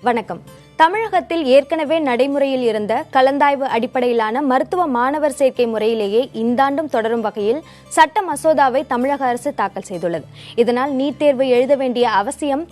வணக்கம். தமிழகத்தில் ஏற்கனவே நடைமுறையில் இருந்த கலந்தாய்வு அடிப்படையிலான மருத்துவ மாணவர் சேர்க்கை முறையிலேயே இந்தாண்டும் தொடரும் வகையில் சட்ட மசோதாவை தமிழக அரசு தாக்கல் செய்துள்ளது. இதனால் நீட் தேர்வு எழுத வேண்டிய அவசியம்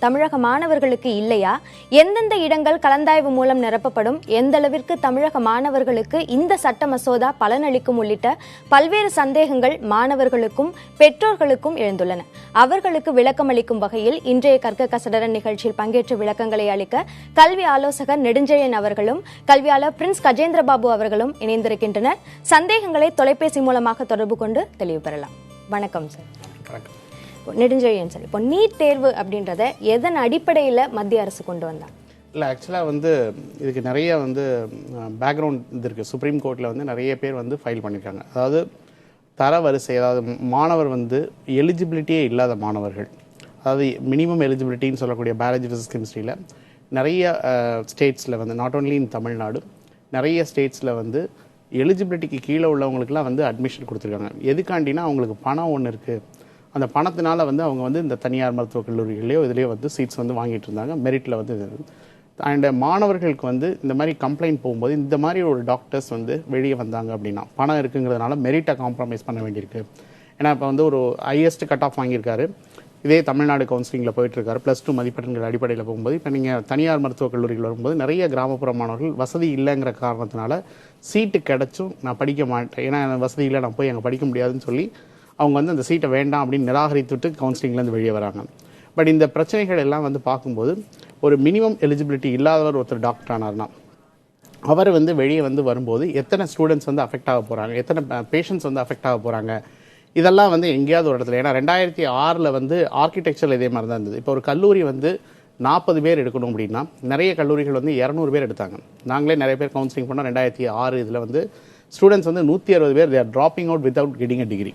தமிழக மாணவர்களுக்கு இல்லையா? எந்தெந்த இடங்கள் கலந்தாய்வு மூலம் நிரப்பப்படும்? எந்த அளவிற்கு தமிழக மாணவர்களுக்கு இந்த சட்ட மசோதா பலனளிக்கும் உள்ளிட்ட பல்வேறு சந்தேகங்கள் மாணவர்களுக்கும் பெற்றோர்களுக்கும் எழுந்துள்ளன. அவர்களுக்கு விளக்கமளிக்கும் வகையில் இன்றைய கற்க கசடரன் நிகழ்ச்சியில் பங்கேற்று விளக்கங்களை அளிக்க கல்வி ஆலோசகர் நெடுஞ்செழியன் அவர்களும் கல்வியாளர் பிரின்ஸ் கஜேந்திர பாபு அவர்களும் இணைந்திருக்கின்றனர். சந்தேகங்களை தொலைபேசி மூலமாக தொடர்பு கொண்டு தெளிவு பெறலாம். வணக்கம் சார். நெடுஞ்செழியன் சார், இப்போ நீட் தேர்வு அப்படின்றத எதன் அடிப்படையில் மத்திய அரசு கொண்டு வந்தாங்க? இல்லை, ஆக்சுவலாக இதுக்கு நிறைய பேக்ரவுண்ட் இது இருக்குது. சுப்ரீம் கோர்ட்டில் நிறைய பேர் ஃபைல் பண்ணியிருக்காங்க. அதாவது தரவரிசை, அதாவது மாணவர் எலிஜிபிலிட்டியே இல்லாத மாணவர்கள், அதாவது மினிமம் எலிஜிபிலிட்டின்னு சொல்லக்கூடிய பயாலஜி, ஃபிசிக்ஸ், கெமிஸ்ட்ரியில் நிறைய ஸ்டேட்ஸில் நாட் ஓன்லி இன் தமிழ்நாடு, நிறைய ஸ்டேட்ஸில் எலிஜிபிலிட்டிக்கு கீழே உள்ளவங்களுக்குலாம் அட்மிஷன் கொடுத்துருக்காங்க. எதுக்காண்டினா அவங்களுக்கு பணம் ஒன்று இருக்குது. அந்த பணத்தினால அவங்க இந்த தனியார் மருத்துவக் கல்லூரிகளையோ இதுலேயோ சீட்ஸ் வாங்கிட்டு இருந்தாங்க மெரிட்டில் அண்ட் மாணவர்களுக்கு இந்த மாதிரி கம்ப்ளைண்ட் போகும்போது இந்த மாதிரி ஒரு டாக்டர்ஸ் வெளியே வந்தாங்க அப்படின்னா பணம் இருக்குங்கிறதுனால மெரிட்டை காம்ப்ரமைஸ் பண்ண வேண்டியிருக்கு. ஏன்னா இப்போ ஒரு ஹையஸ்ட் கட் ஆஃப் வாங்கியிருக்காரு, இதே தமிழ்நாடு கவுன்சிலிங்கில் போயிட்டுருக்காரு, +2 மதிப்பெண்கள் அடிப்படையில் போகும்போது இப்போ நீங்கள் தனியார் மருத்துவக் கல்லூரிகள் வரும்போது நிறைய கிராமப்புற மாணவர்கள் வசதி இல்லைங்கிற காரணத்தினால சீட்டு கிடைச்சும் நான் படிக்க மாட்டேன், ஏன்னா வசதி இல்லை, நான் போய் அங்கே படிக்க முடியாதுன்னு சொல்லி அவங்க அந்த சீட்டை வேண்டாம் அப்படின்னு நிராகரித்துட்டு கவுன்சிலிங்லேருந்து வெளியே வராங்க. பட் இந்த பிரச்சனைகள் எல்லாம் பார்க்கும்போது ஒரு மினிமம் எலிஜிபிலிட்டி இல்லாதவர் ஒருத்தர் டாக்டர் ஆனார்னா அவர் வெளியே வரும்போது எத்தனை ஸ்டூடெண்ட்ஸ் அஃபெக்ட் ஆக போகிறாங்க, எத்தனை பேஷண்ட்ஸ் அஃபெக்ட் ஆக போகிறாங்க, இதெல்லாம் எங்கேயாவது ஒரு இடத்துல. ஏன்னா 2006 ஆர்கிடெக்சரில் இதே மாதிரி தான் இருந்தது. இப்போ ஒரு கல்லூரி 40 பேர் எடுக்கணும் அப்படின்னா நிறைய கல்லூரிகள் 200 பேர் எடுத்தாங்க. நாங்களே நிறைய பேர் கவுன்சிலிங் பண்ணோம். 2006 இதில் ஸ்டூடெண்ட்ஸ் 160 பேர் they're dropping out without getting a degree.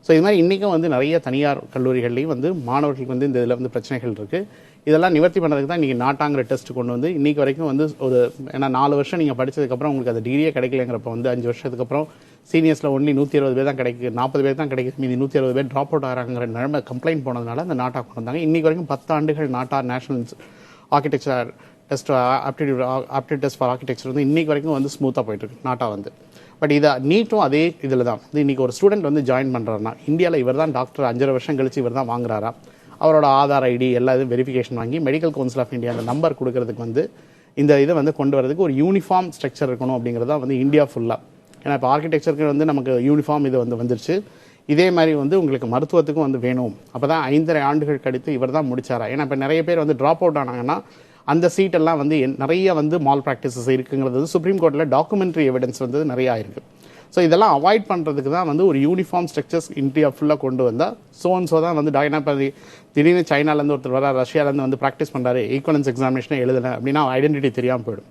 So இது மாதிரி இன்றைக்கும் நிறைய தனியார் கல்லூரிகள்லையும் மாணவர்களுக்கு இந்த இதில் பிரச்சனைகள் இருக்குது. இதெல்லாம் நிவர்த்தி பண்ணுறதுக்கு தான் இன்றைக்கி நாட்டாங்கிற டெஸ்ட் கொண்டு இன்றைக்கி வரைக்கும் ஒரு ஏன்னா 4 வருஷம் நீங்கள் படித்ததுக்கப்புறம் உங்களுக்கு அந்த டிகிரியே கிடைக்கலங்கிறப்ப 5 வருஷத்துக்கு அப்புறம் சீனியர்ஸில் ஒன்லி 120 பேர் தான் கிடைக்குது, 40 பேர் தான் கிடைக்குது, மீதி 160 பேர் ட்ராப் அவுட் ஆகிறாங்கிற நிலைமை கம்ப்ளைண்ட் போனதுனால அந்த நாட்டா கொண்டு வந்தாங்க. இன்றைக்கி வரைக்கும் 10 ஆண்டுகள் NATA national architecture test aptitude test for architecture இன்றைக்கி வரைக்கும் ஸ்மூத்தாக போயிட்டுருக்கு நாட்டா பட் இதை நீட்டும் அதே இதில் தான் இன்றைக்கி ஒரு ஸ்டூடெண்ட் ஜாயின் பண்ணுறாருனா இந்தியாவில் இவர் தான் டாக்டர் 5 வருஷம் கழிச்சு இவர் தான் வாங்குறாரா, அவரோட ஆதார் ஐடி எல்லா இதுவும் வெரிஃபிகேஷன் வாங்கி மெடிக்கல் கவுன்சில் ஆஃப் இந்தியா அந்த நம்பர் கொடுக்கறதுக்கு இந்த இதை கொண்டு வரதுக்கு ஒரு யூனிஃபார்ம் ஸ்ட்ரக்சர் இருக்கணும் அப்படிங்கிறது தான் இந்தியா ஃபுல்லாக. ஏன்னா இப்போ ஆர்கிடெக்சருக்கு நமக்கு யூனிஃபார்ம் இது வந்துருச்சு. இதே மாதிரி உங்களுக்கு மருத்துவத்துக்கும் வேணும். அப்போ தான் 5.5 ஆண்டுகள் கழித்து இவர் தான் முடிச்சாரா. ஏன்னா இப்போ நிறைய பேர் ட்ராப் அவுட் ஆனாங்கன்னா அந்த சீட்டெல்லாம் நிறைய மால் ப்ராக்டிசஸ் இருக்குங்கிறது சுப்ரீம் கோர்ட்டில் டாக்குமெண்ட்ரி எவிடன்ஸ் நிறையா இருக்குது. ஸோ இதெல்லாம் அவாய்ட் பண்ணுறதுக்கு தான் ஒரு யூனிஃபார்ம் ஸ்ட்ரக்சர்ஸ் இந்தியா ஃபுல்லாக கொண்டு வந்தால் சோன்ஸோ தான் திடீர்னு சைனாலேருந்து ஒருத்தர் வர, ரஷ்யாலேருந்து ப்ராக்டிஸ் பண்ணுறாரு, ஈக்குவலன்ஸ் எக்ஸாமினேஷனே எழுதலை அப்படின்னா ஐடென்டிட்டி தெரியாமல் போயிடும்.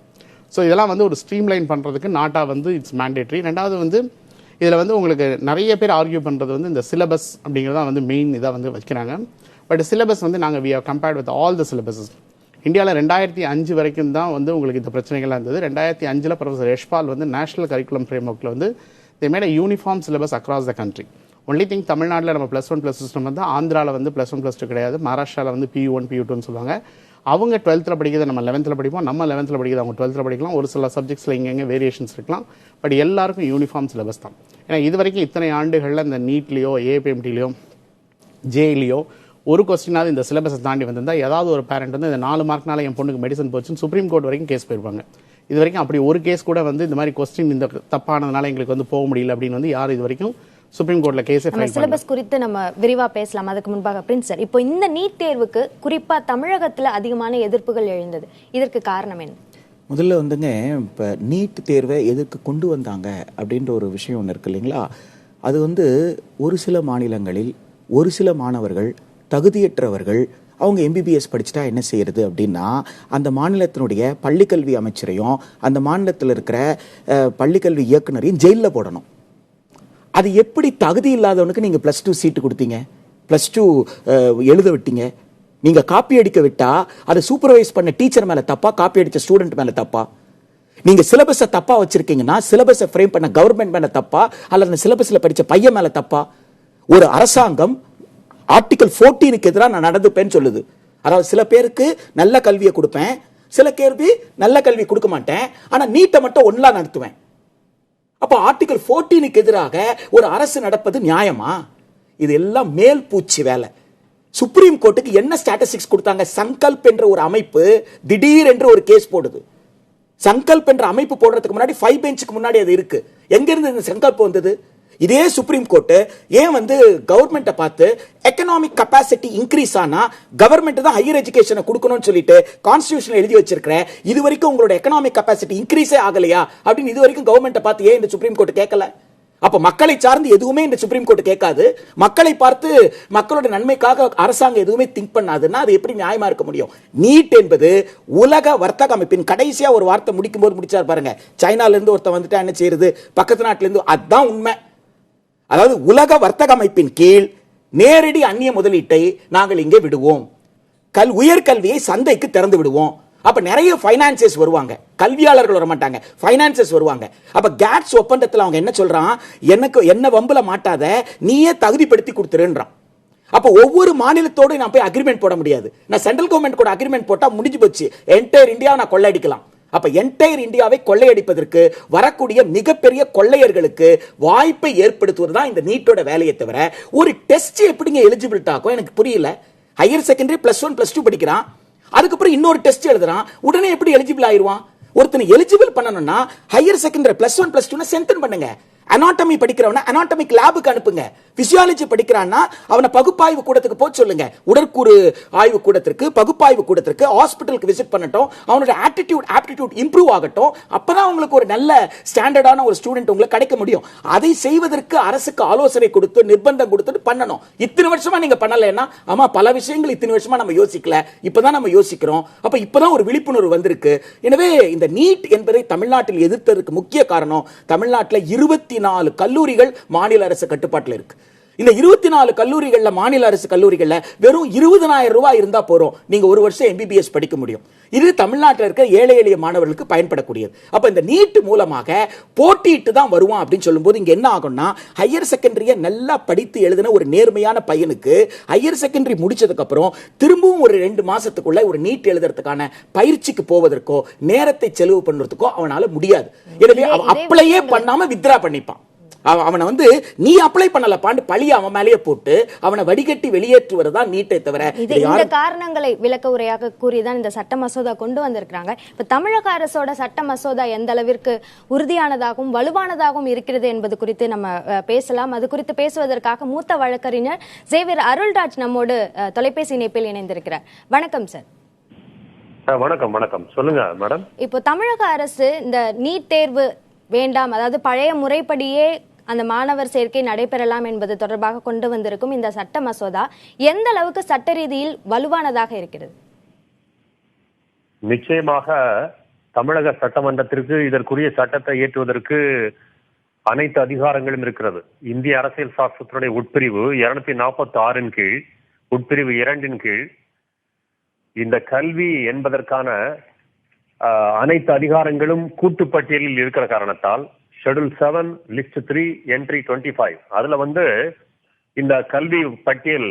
ஸோ இதெல்லாம் ஒரு ஸ்ட்ரீம்லைன் பண்ணுறதுக்கு நாட்டா இட்ஸ் மேண்டேட்ரி. ரெண்டாவது இதில் உங்களுக்கு நிறைய பேர் ஆர்கியூ பண்ணுறது இந்த சிலபஸ் அப்படிங்கிறதான் மெயின் இதாக வைக்கிறாங்க. பட் சிலபஸ் நாங்கள் we have compared with all the syllabuses. இந்தியாவில் 2005 வரைக்கும் தான் உங்களுக்கு இந்த பிரச்சனைகள்லாம் இருந்தது. 2005 ப்ரொஃபசர் யஷ்பால் நேஷனல் கரிக்குலம் ஃப்ரேம்வொர்க்கில் they made a uniform syllabus across the country. Only thing தமிழ்நாட்டில் நம்ம +1 +2 சிஸ்டம் ஆந்திராவில் +1 +2 கிடையாது. மகாராஷ்டிராவில் PU1 PU2 சொல்லுவாங்க. அவங்க 12th படிக்கிறத நம்ம 11th படிப்போம், நம்ம 11th படிக்கிறத அவங்க 12th படிக்கலாம். ஒரு சில சப்ஜெக்ட்ஸில் இங்கே வேரியேஷன்ஸ் இருக்கலாம். பட் எல்லாருக்கும் யூனிஃபார்ம் சிலபஸ் தான். ஏன்னா இது வரைக்கும் இத்தனை ஆண்டுகளில் இந்த நீட்லேயோ ஏபிஎம்டிலையோ ஜேஇலையோ ஒரு கொஸ்டினாவது இந்த சிலபஸை தாண்டி வந்திருந்தால் ஏதாவது ஒரு பேரண்ட் இந்த 4 மார்க்னால என் பொண்ணுக்கு மெடிசன் போச்சுன்னு சுப்ரீம் கோர்ட் வரைக்கும் கேஸ் போயிருப்பாங்க. இது வரைக்கும் அப்படி ஒரு கேஸ் கூட இந்த மாதிரி கொஸ்டின் இந்த தப்பானதுனால எங்களுக்கு போக முடியல அப்படின்னு யாரும் இது வரைக்கும் சுப்ரீம் கோர்ட்ல கேஸ் ஃபைல். சிலபஸ் குறித்து நம்ம விரிவா பேசலாம். அதுக்கு முன்பாக பிரின்ஸ் சார், இப்போ இந்த நீட் தேர்வுக்கு குறிப்பா தமிழகத்துல அதிகமான எதிர்ப்புகள் எழுந்தது. இதற்கு காரணம் என்ன? முதல்ல இப்போ நீட் தேர்வை எதற்கு கொண்டு வந்தாங்க அப்படின்ற ஒரு விஷயம் ஒன்று இருக்கு இல்லைங்களா. அது ஒரு சில மாநிலங்களில் ஒரு சில மாணவர்கள் தகுதியற்றவர்கள் அவங்க MBBS படிச்சுட்டா என்ன செய்யறது அப்படின்னா அந்த மாநிலத்தினுடைய பள்ளிக்கல்வி அமைச்சரையும் அந்த மாநிலத்தில் இருக்கிற பள்ளிக்கல்வி இயக்குனரையும் ஜெயிலில் போடணும். அது எப்படி தகுதி இல்லாதவனுக்கு நீங்க +2 சீட்டு கொடுத்தீங்க, +2 எழுத விட்டீங்க? நீங்க காப்பி அடிக்க விட்டா அதை சூப்பர்வைஸ் பண்ண டீச்சர் மேல தப்பா, காப்பி அடிச்ச ஸ்டூடெண்ட் மேல தப்பா? நீங்க சிலபஸை தப்பா வச்சிருக்கீங்கன்னா சிலபஸை ஃப்ரேம் பண்ண கவர்மெண்ட் மேல தப்பா, அல்லது அந்த சிலபஸ்ல படிச்ச பையன் மேல தப்பா? ஒரு அரசாங்கம் ஆர்டிகல் 14க்கு எதிராக நான் நடந்துப்பேன்னு சொல்லுது. அதாவது சில பேருக்கு நல்ல கல்வியை கொடுப்பேன், சில கேள்வி நல்ல கல்வி கொடுக்க மாட்டேன், ஆனா நீட்டை மட்டும் ஒன்றா நடத்துவேன். அப்ப ஆர்டிகல் 14க்கு எதிராக ஒரு அரசு நடப்பது நியாயமா? இது எல்லாம் மேல் பூச்சி வேலை. சுப்ரீம் கோர்ட்டுக்கு என்ன ஸ்டாட்டிஸ்டிக்ஸ் கொடுத்தாங்க? சங்கல்ப் என்ற ஒரு அமைப்பு திடீர் என்று ஒரு கேஸ் போடுது. சங்கல்ப் என்ற அமைப்பு போடுறதுக்கு முன்னாடி 5 பெஞ்சுக்கு முன்னாடி அது இருக்கு. எங்க இருந்து இந்த சங்கல்ப் வந்தது? இதே சுப்ரீம் கோர்ட் ஏன் கவர்மெண்ட்டை பார்த்து எக்கனாமிக் கெபாசிட்டி இன்க்ரீஸ் ஆனா கவர்மெண்ட் தான் ஹையர் எஜுகேஷனை கொடுக்கணும்னு சொல்லிட்டு கான்ஸ்டிடியூஷன் எழுதி வச்சிருக்கிற, இது வரைக்கும் உங்களோட எக்கனாமிக் கெபாசிட்டி இன்க்ரீஸே ஆகலையா அப்படின்னு இது வரைக்கும் கவர்மெண்ட்டை பார்த்து ஏன் இந்த சுப்ரீம் கோர்ட் கேட்கல? அப்ப மக்களை சார்ந்து எதுவுமே இந்த சுப்ரீம் கோர்ட் கேட்காது, மக்களை பார்த்து மக்களோட நன்மைக்காக அரசாங்கம் எதுவுமே திங்க் பண்ணாதுன்னா அது எப்படி நியாயமா இருக்க முடியும்? நீட் என்பது உலக வர்த்தக அமைப்பின் கடைசியா ஒரு வார்த்தை முடிக்கும் போது முடிச்சார் பாருங்க, சைனால இருந்து ஒருத்த வந்துட்டா என்ன செய்யுது, பக்கத்து நாட்டில இருந்து. அதுதான் உண்மை. அதாவது உலக வர்த்தக அமைப்பின் கீழ் நேரடி அந்நிய முதலீட்டை நாங்கள் இங்கே விடுவோம், உயர்கல்வியை சந்தைக்கு திறந்து விடுவோம். அப்ப நிறைய பைனான்சஸ் வருவாங்க, கல்வியாளர்கள் வர மாட்டாங்க, பைனான்சஸ் வருவாங்க. அப்ப கேட்ஸ் ஒப்பந்தத்தில் அவங்க என்ன சொல்றான், என்ன வம்புல மாட்டாத, நீயே தகுதிப்படுத்தி கொடுத்துருன்றான். அப்ப ஒவ்வொரு மாநிலத்தோடு நான் போய் அக்ரிமெண்ட் போட முடியாது. நான் சென்ட்ரல் கவர்மெண்ட் கூட அக்ரிமெண்ட் போட்டா முடிஞ்சு போச்சு, என்டையர் இந்தியாவை நான் கொள்ளையடிக்கலாம். அப்ப என்டையர் இந்தியாவை கொள்ளையடிப்பதற்கு வரக்கூடிய மிகப்பெரிய கொள்ளையர்களுக்கு வாய்ப்பை ஏற்படுத்துவதுதான் இந்த நீட்டோட வேலையை தவிர ஒரு டெஸ்ட் எப்படிங்க எலிஜிபிலிட்டி ஆகும் எனக்கு புரியல. ஹையர் செகண்டரி +1 +2 படிக்கிறான், அதுக்கப்புறம் இன்னொரு டெஸ்ட் எழுதுறான், உடனே எப்படி எலிஜிபிள் ஆயிருவான்? ஒருத்தனை எலிஜிபிள் பண்ணணும்னா ஹையர் செகண்டரி +1 +2 சென்டர் பண்ணுங்க. அனாட்டமி படிக்கிறவன அனாட்டமிக் லேபுக்கு அனுப்புங்க. பிசியாலஜி படிக்கிறான்னா அவனை பகுப்பாய்வு கூடத்துக்கு போக சொல்லுங்க, உடற்கூறு ஆய்வு கூடத்திற்கு, பகுப்பாய்வு கூடத்திற்கு, ஹாஸ்பிட்டலுக்கு விசிட் பண்ணட்டும், அவனோட ஆப்டிடியூட் இம்ப்ரூவ் ஆகட்டும். அப்பதான் உங்களுக்கு ஒரு நல்ல ஸ்டாண்டர்டான ஒரு ஸ்டூடெண்ட் உங்களுக்கு கிடைக்க முடியும். அதை செய்வதற்கு அரசுக்கு ஆலோசனை கொடுத்து நிர்பந்தம் கொடுத்துட்டு பண்ணணும். இத்தனை வருஷமா நீங்க பண்ணலைன்னா, ஆமா பல விஷயங்கள் இத்தனை வருஷமா நம்ம யோசிக்கல, இப்பதான் நம்ம யோசிக்கிறோம். அப்ப இப்பதான் ஒரு விழிப்புணர்வு வந்திருக்கு. எனவே இந்த நீட் என்பதை தமிழ்நாட்டில் எதிர்த்ததற்கு முக்கிய காரணம், தமிழ்நாட்டில் 24 கல்லூரிகள் மாநில அரசு கட்டுப்பாட்டில் இருக்கு. இந்த 24 கல்லூரிகள்ல, மாநில அரசு கல்லூரிகள்ல வெறும் 20,000 ரூபாய் இருந்தா போறோம், நீங்க ஒரு வருஷம் MBBS படிக்க முடியும். இது தமிழ்நாட்டில் இருக்க ஏழை எளிய மாணவர்களுக்கு பயன்படக்கூடியது. அப்ப இந்த நீட் மூலமாக போட்டிட்டு தான் வருவான் அப்படின்னு சொல்லும்போது இங்க என்ன ஆகும்னா, ஹையர் செகண்டரியை நல்லா படித்து எழுதின ஒரு நேர்மையான பையனுக்கு ஹையர் செகண்டரி முடிச்சதுக்கு அப்புறம் திரும்பவும் ஒரு 2 மாசத்துக்குள்ள ஒரு நீட் எழுதுறதுக்கான பயிற்சிக்கு போவதற்கோ நேரத்தை செலவு பண்ணுறதுக்கோ அவனால முடியாது. எனவே அப்ளையே பண்ணாம வித்ரா பண்ணிப்பான். அவனை நீ அப்ளை பண்ணலப்பான்னு பழிய அவன் மேலேயே போட்டு அவனை வடிகட்டி வெளியேற்றுவதுதான் நீட்டை தவிர. இந்த காரணங்களை விளக்க உரையாக கூறிதான் இந்த சட்ட மசோதா கொண்டு வந்திருக்கிறாங்க. இப்ப தமிழக அரசோட சட்ட மசோதா எந்த அளவிற்கு உறுதியானதாகவும் வலுவானதாகவும் இருக்கிறது என்பது குறித்து நம்ம பேசலாம். அது குறித்து பேசுவதற்காக மூத்த வழக்கறிஞர் சேவியர் அருள்ராஜ் நம்மோடு தொலைபேசி இணைப்பில் இணைந்திருக்கிறார். வணக்கம் சார். வணக்கம். வணக்கம், சொல்லுங்க மேடம். இப்போ தமிழக அரசு இந்த நீட் தேர்வு வேண்டாம், அதாவது பழைய முறைப்படியே அந்த மாணவர் சேர்க்கை நடைபெறலாம் என்பது தொடர்பாக கொண்டு வந்திருக்கும் இந்த சட்ட மசோதா எந்த அளவுக்கு சட்ட ரீதியில் வலுவானதாக இருக்கிறது? நிச்சயமாக தமிழக சட்டமன்றத்திற்கு இதற்குரிய சட்டத்தை இயற்றுவதற்கு அனைத்து அதிகாரங்களும் இருக்கிறது. இந்திய அரசியல் சாசனத்தினுடைய உட்பிரிவு 246 கீழ், உட்பிரிவு 2 கீழ் இந்த கல்வி என்பதற்கான அனைத்து அதிகாரங்களும் கூட்டுப்பட்டியலில் இருக்கிற காரணத்தால் ஷெட்யூல் 7 லிஸ்ட் 3 என்ட்ரி 25 அதுல இந்த கல்வி பட்டியல்,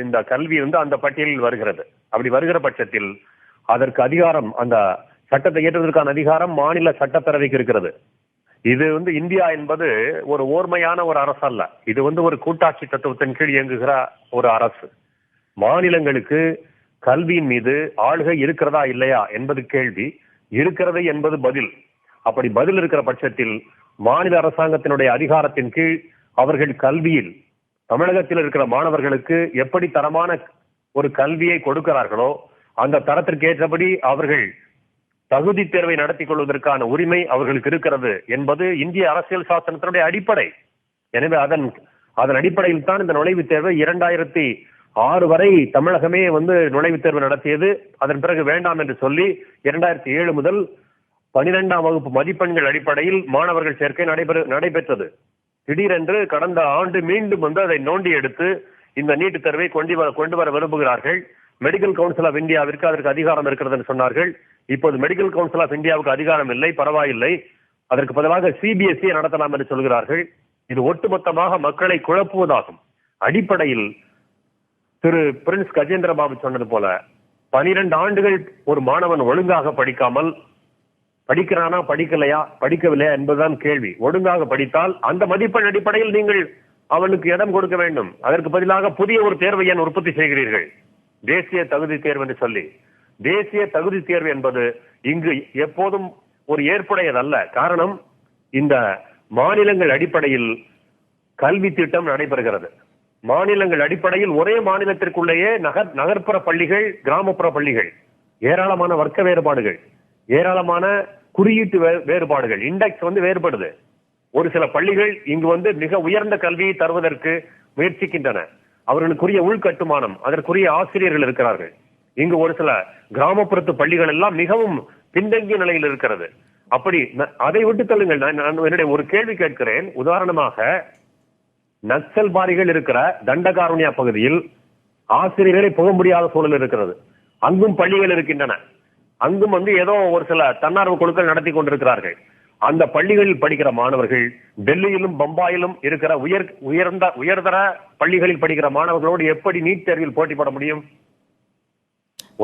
இந்த கல்வி அந்த பட்டியலில் வருகிறது. அப்படி வருகிற பட்சத்தில் அதற்கு அதிகாரம், அந்த சட்டத்தை இயற்றுவதற்கான அதிகாரம் மாநில சட்டப்பேரவைக்கு இருக்கிறது. இது இந்தியா என்பது ஒரு ஓர்மையான ஒரு அரசு அல்ல. இது ஒரு கூட்டாட்சி தத்துவத்தின் கீழ் இயங்குகிற ஒரு அரசு. மாநிலங்களுக்கு கல்வியின் மீது ஆளுகை இருக்கிறதா இல்லையா என்பது கேள்வி, இருக்கிறது என்பது பதில். அப்படி பதில் இருக்கிற பட்சத்தில் மாநில அரசாங்கத்தினுடைய அதிகாரத்தின் கீழ் அவர்கள் கல்வியில் தமிழகத்தில் இருக்கிற மாணவர்களுக்கு எப்படி தரமான ஒரு கல்வியை கொடுக்கிறார்களோ அந்த தரத்திற்கு ஏற்றபடி அவர்கள் தகுதி தேர்வை நடத்தி கொள்வதற்கான உரிமை அவர்களுக்கு இருக்கிறது என்பது இந்திய அரசியல் சாசனத்தினுடைய அடிப்படை. எனவே அதன் அடிப்படையில் தான் இந்த நுழைவுத் தேர்வை 2006 வரை தமிழகமே நுழைவுத் தேர்வு நடத்தியது. அதன் பிறகு வேண்டாம் என்று சொல்லி 2007 முதல் 12ஆம் வகுப்பு மதிப்பெண்கள் அடிப்படையில் மாணவர்கள் சேர்க்கை நடைபெற்றது. திடீரென்று கடந்த ஆண்டு மீண்டும் அதை நோண்டி எடுத்து இந்த நீட் தேர்வை கொண்டு வர விரும்புகிறார்கள். மெடிக்கல் கவுன்சில் ஆஃப் இந்தியாவிற்கு அதற்கு அதிகாரம் இருக்கிறது என்று சொன்னார்கள். இப்போது மெடிக்கல் கவுன்சில் ஆஃப் இந்தியாவுக்கு அதிகாரம் இல்லை, பரவாயில்லை, அதற்கு பதிலாக CBSE நடத்தலாம் என்று சொல்கிறார்கள். இது ஒட்டுமொத்தமாக மக்களை குழப்புவதாகும். அடிப்படையில் திரு பிரின்ஸ் கஜேந்திர பாபு சொன்னது போல 12 ஆண்டுகள் ஒரு மாணவன் ஒழுங்காக படிக்காமல், படிக்கிறானா படிக்கலையா படிக்கவில்லையா என்பதுதான் கேள்வி. ஒழுங்காக படித்தால் அந்த மதிப்பெண் அடிப்படையில் நீங்கள் அவனுக்கு இடம் கொடுக்க வேண்டும். அதற்கு பதிலாக புதிய ஒரு தேர்வை ஏன் உற்பத்தி செய்கிறீர்கள்? தேசிய தகுதி தேர்வு என்று சொல்லி. தேசிய தகுதி தேர்வு என்பது இங்கு எப்போதும் ஒரு ஏற்புடையதல்ல. காரணம், இந்த மாநிலங்கள் அடிப்படையில் கல்வி திட்டம் நடைபெறுகிறது. மாநிலங்கள் அடிப்படையில் ஒரே மாநிலத்திற்குள்ளேயே நகர்ப்புற பள்ளிகள், கிராமப்புற பள்ளிகள், ஏராளமான வர்க்க வேறுபாடுகள், ஏராளமான குறியீட்டு வேறுபாடுகள், இண்டெக்ஸ் வேறுபடுது. ஒரு சில பள்ளிகள் இங்கு மிக உயர்ந்த கல்வியை தருவதற்கு முயற்சிக்கின்றன. அவர்களுக்குரிய உள்கட்டுமானம், அதற்குரிய ஆசிரியர்கள் இருக்கிறார்கள். இங்கு ஒரு சில கிராமப்புறத்து பள்ளிகள் எல்லாம் மிகவும் பின்தங்கிய நிலையில் இருக்கிறது. அப்படி அதை விட்டு தள்ளுங்கள். நான் என்னுடைய ஒரு கேள்வி கேட்கிறேன். உதாரணமாக, நக்சல்பாரிகள் இருக்கிற தண்டகாரண்யா பகுதியில் ஆசிரியர்களை புக முடியாத சூழல் இருக்கிறது. அங்கும் பள்ளிகள் இருக்கின்றன. அங்கும் ஏதோ ஒரு சில தன்னார்வ குழுக்கள் நடத்தி கொண்டிருக்கிறார்கள். அந்த பள்ளிகளில் படிக்கிற மாணவர்கள் டெல்லியிலும் பம்பாயிலும் இருக்கிற உயர்தர பள்ளிகளில் படிக்கிற மாணவர்களோடு எப்படி நீட் தேர்வில் போட்டி போட முடியும்?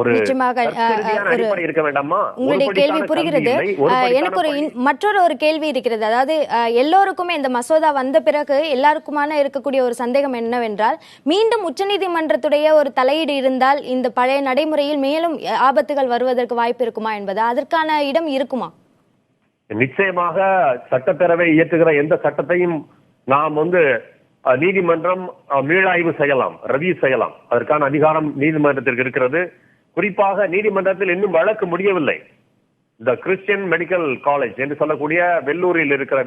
ஒரு அடிப்படை இருக்க வேண்டாமா? உங்களுடைய கேள்வி புரிகிறது. எனக்கு மற்றொரு கேள்வி இருக்கிறது. அதாவது எல்லோருக்குமே இந்த மசோதா வந்த பிறகு எல்லாருக்குமான இருக்கக்கூடிய ஒரு சந்தேகம் என்னவென்றால், மீண்டும் உச்சநீதிமன்றத்துடைய ஒரு தலையீடு இருந்தால் இந்த பழைய நடைமுறையில் மேலும் ஆபத்துகள் வருவதற்கு வாய்ப்பு இருக்குமா என்பது, அதற்கான இடம் இருக்குமா? நிச்சயமாக சட்டப்பேரவை இயற்றுகிற எந்த சட்டத்தையும் நாம் நீதிமன்றம் மீளாய்வு செய்யலாம், ரவி செய்யலாம். அதற்கான அதிகாரம் நீதிமன்றத்திற்கு இருக்கிறது. குறிப்பாக நீதிமன்றத்தில் இன்னும் வழக்கு முடியவில்லை. இந்த கிறிஸ்டியன் மெடிக்கல் காலேஜ் என்று சொல்லக்கூடிய வேலூரில் இருக்கிற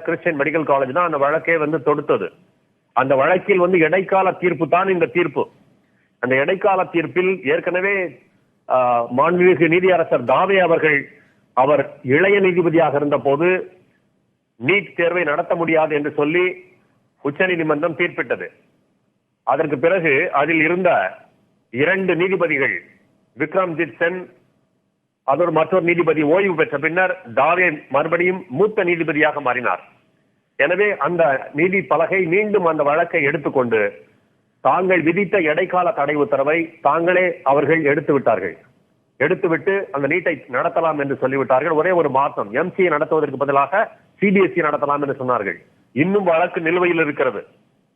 கிறிஸ்டியன் மெடிக்கல் காலேஜ் தான் அந்த வழக்கே தொடுத்தது. அந்த வழக்கில் இடைக்கால தீர்ப்பு தான் இந்த தீர்ப்பு. அந்த இடைக்கால தீர்ப்பில் ஏற்கனவே மாண்புமிகு நீதியரசர் தாவே அவர் இளைய நீதிபதியாக இருந்த போது நீட் தேர்வை நடத்த முடியாது என்று சொல்லி உச்சநீதிமன்றம் தீர்ப்பிட்டது. அதற்கு பிறகு அதில் இருந்த 2 நீதிபதிகள், விக்ரம்ஜித் சென், அதோடு மற்றொரு நீதிபதி ஓய்வு பெற்ற பின்னர் தாவே மறுபடியும் மூத்த நீதிபதியாக மாறினார். எனவே அந்த நீதி பலகை மீண்டும் அந்த வழக்கை எடுத்துக்கொண்டு தாங்கள் விதித்த இடைக்கால தடை உத்தரவை தாங்களே அவர்கள் எடுத்துவிட்டு அந்த நீட்டை நடத்தலாம் என்று சொல்லிவிட்டார்கள். ஒரே ஒரு மாற்றம், எம்சிஏ நடத்துவதற்கு பதிலாக சிபிஎஸ்இ நடத்தலாம் என்று சொன்னார்கள். இன்னும் வழக்கு நிலுவையில் இருக்கிறது.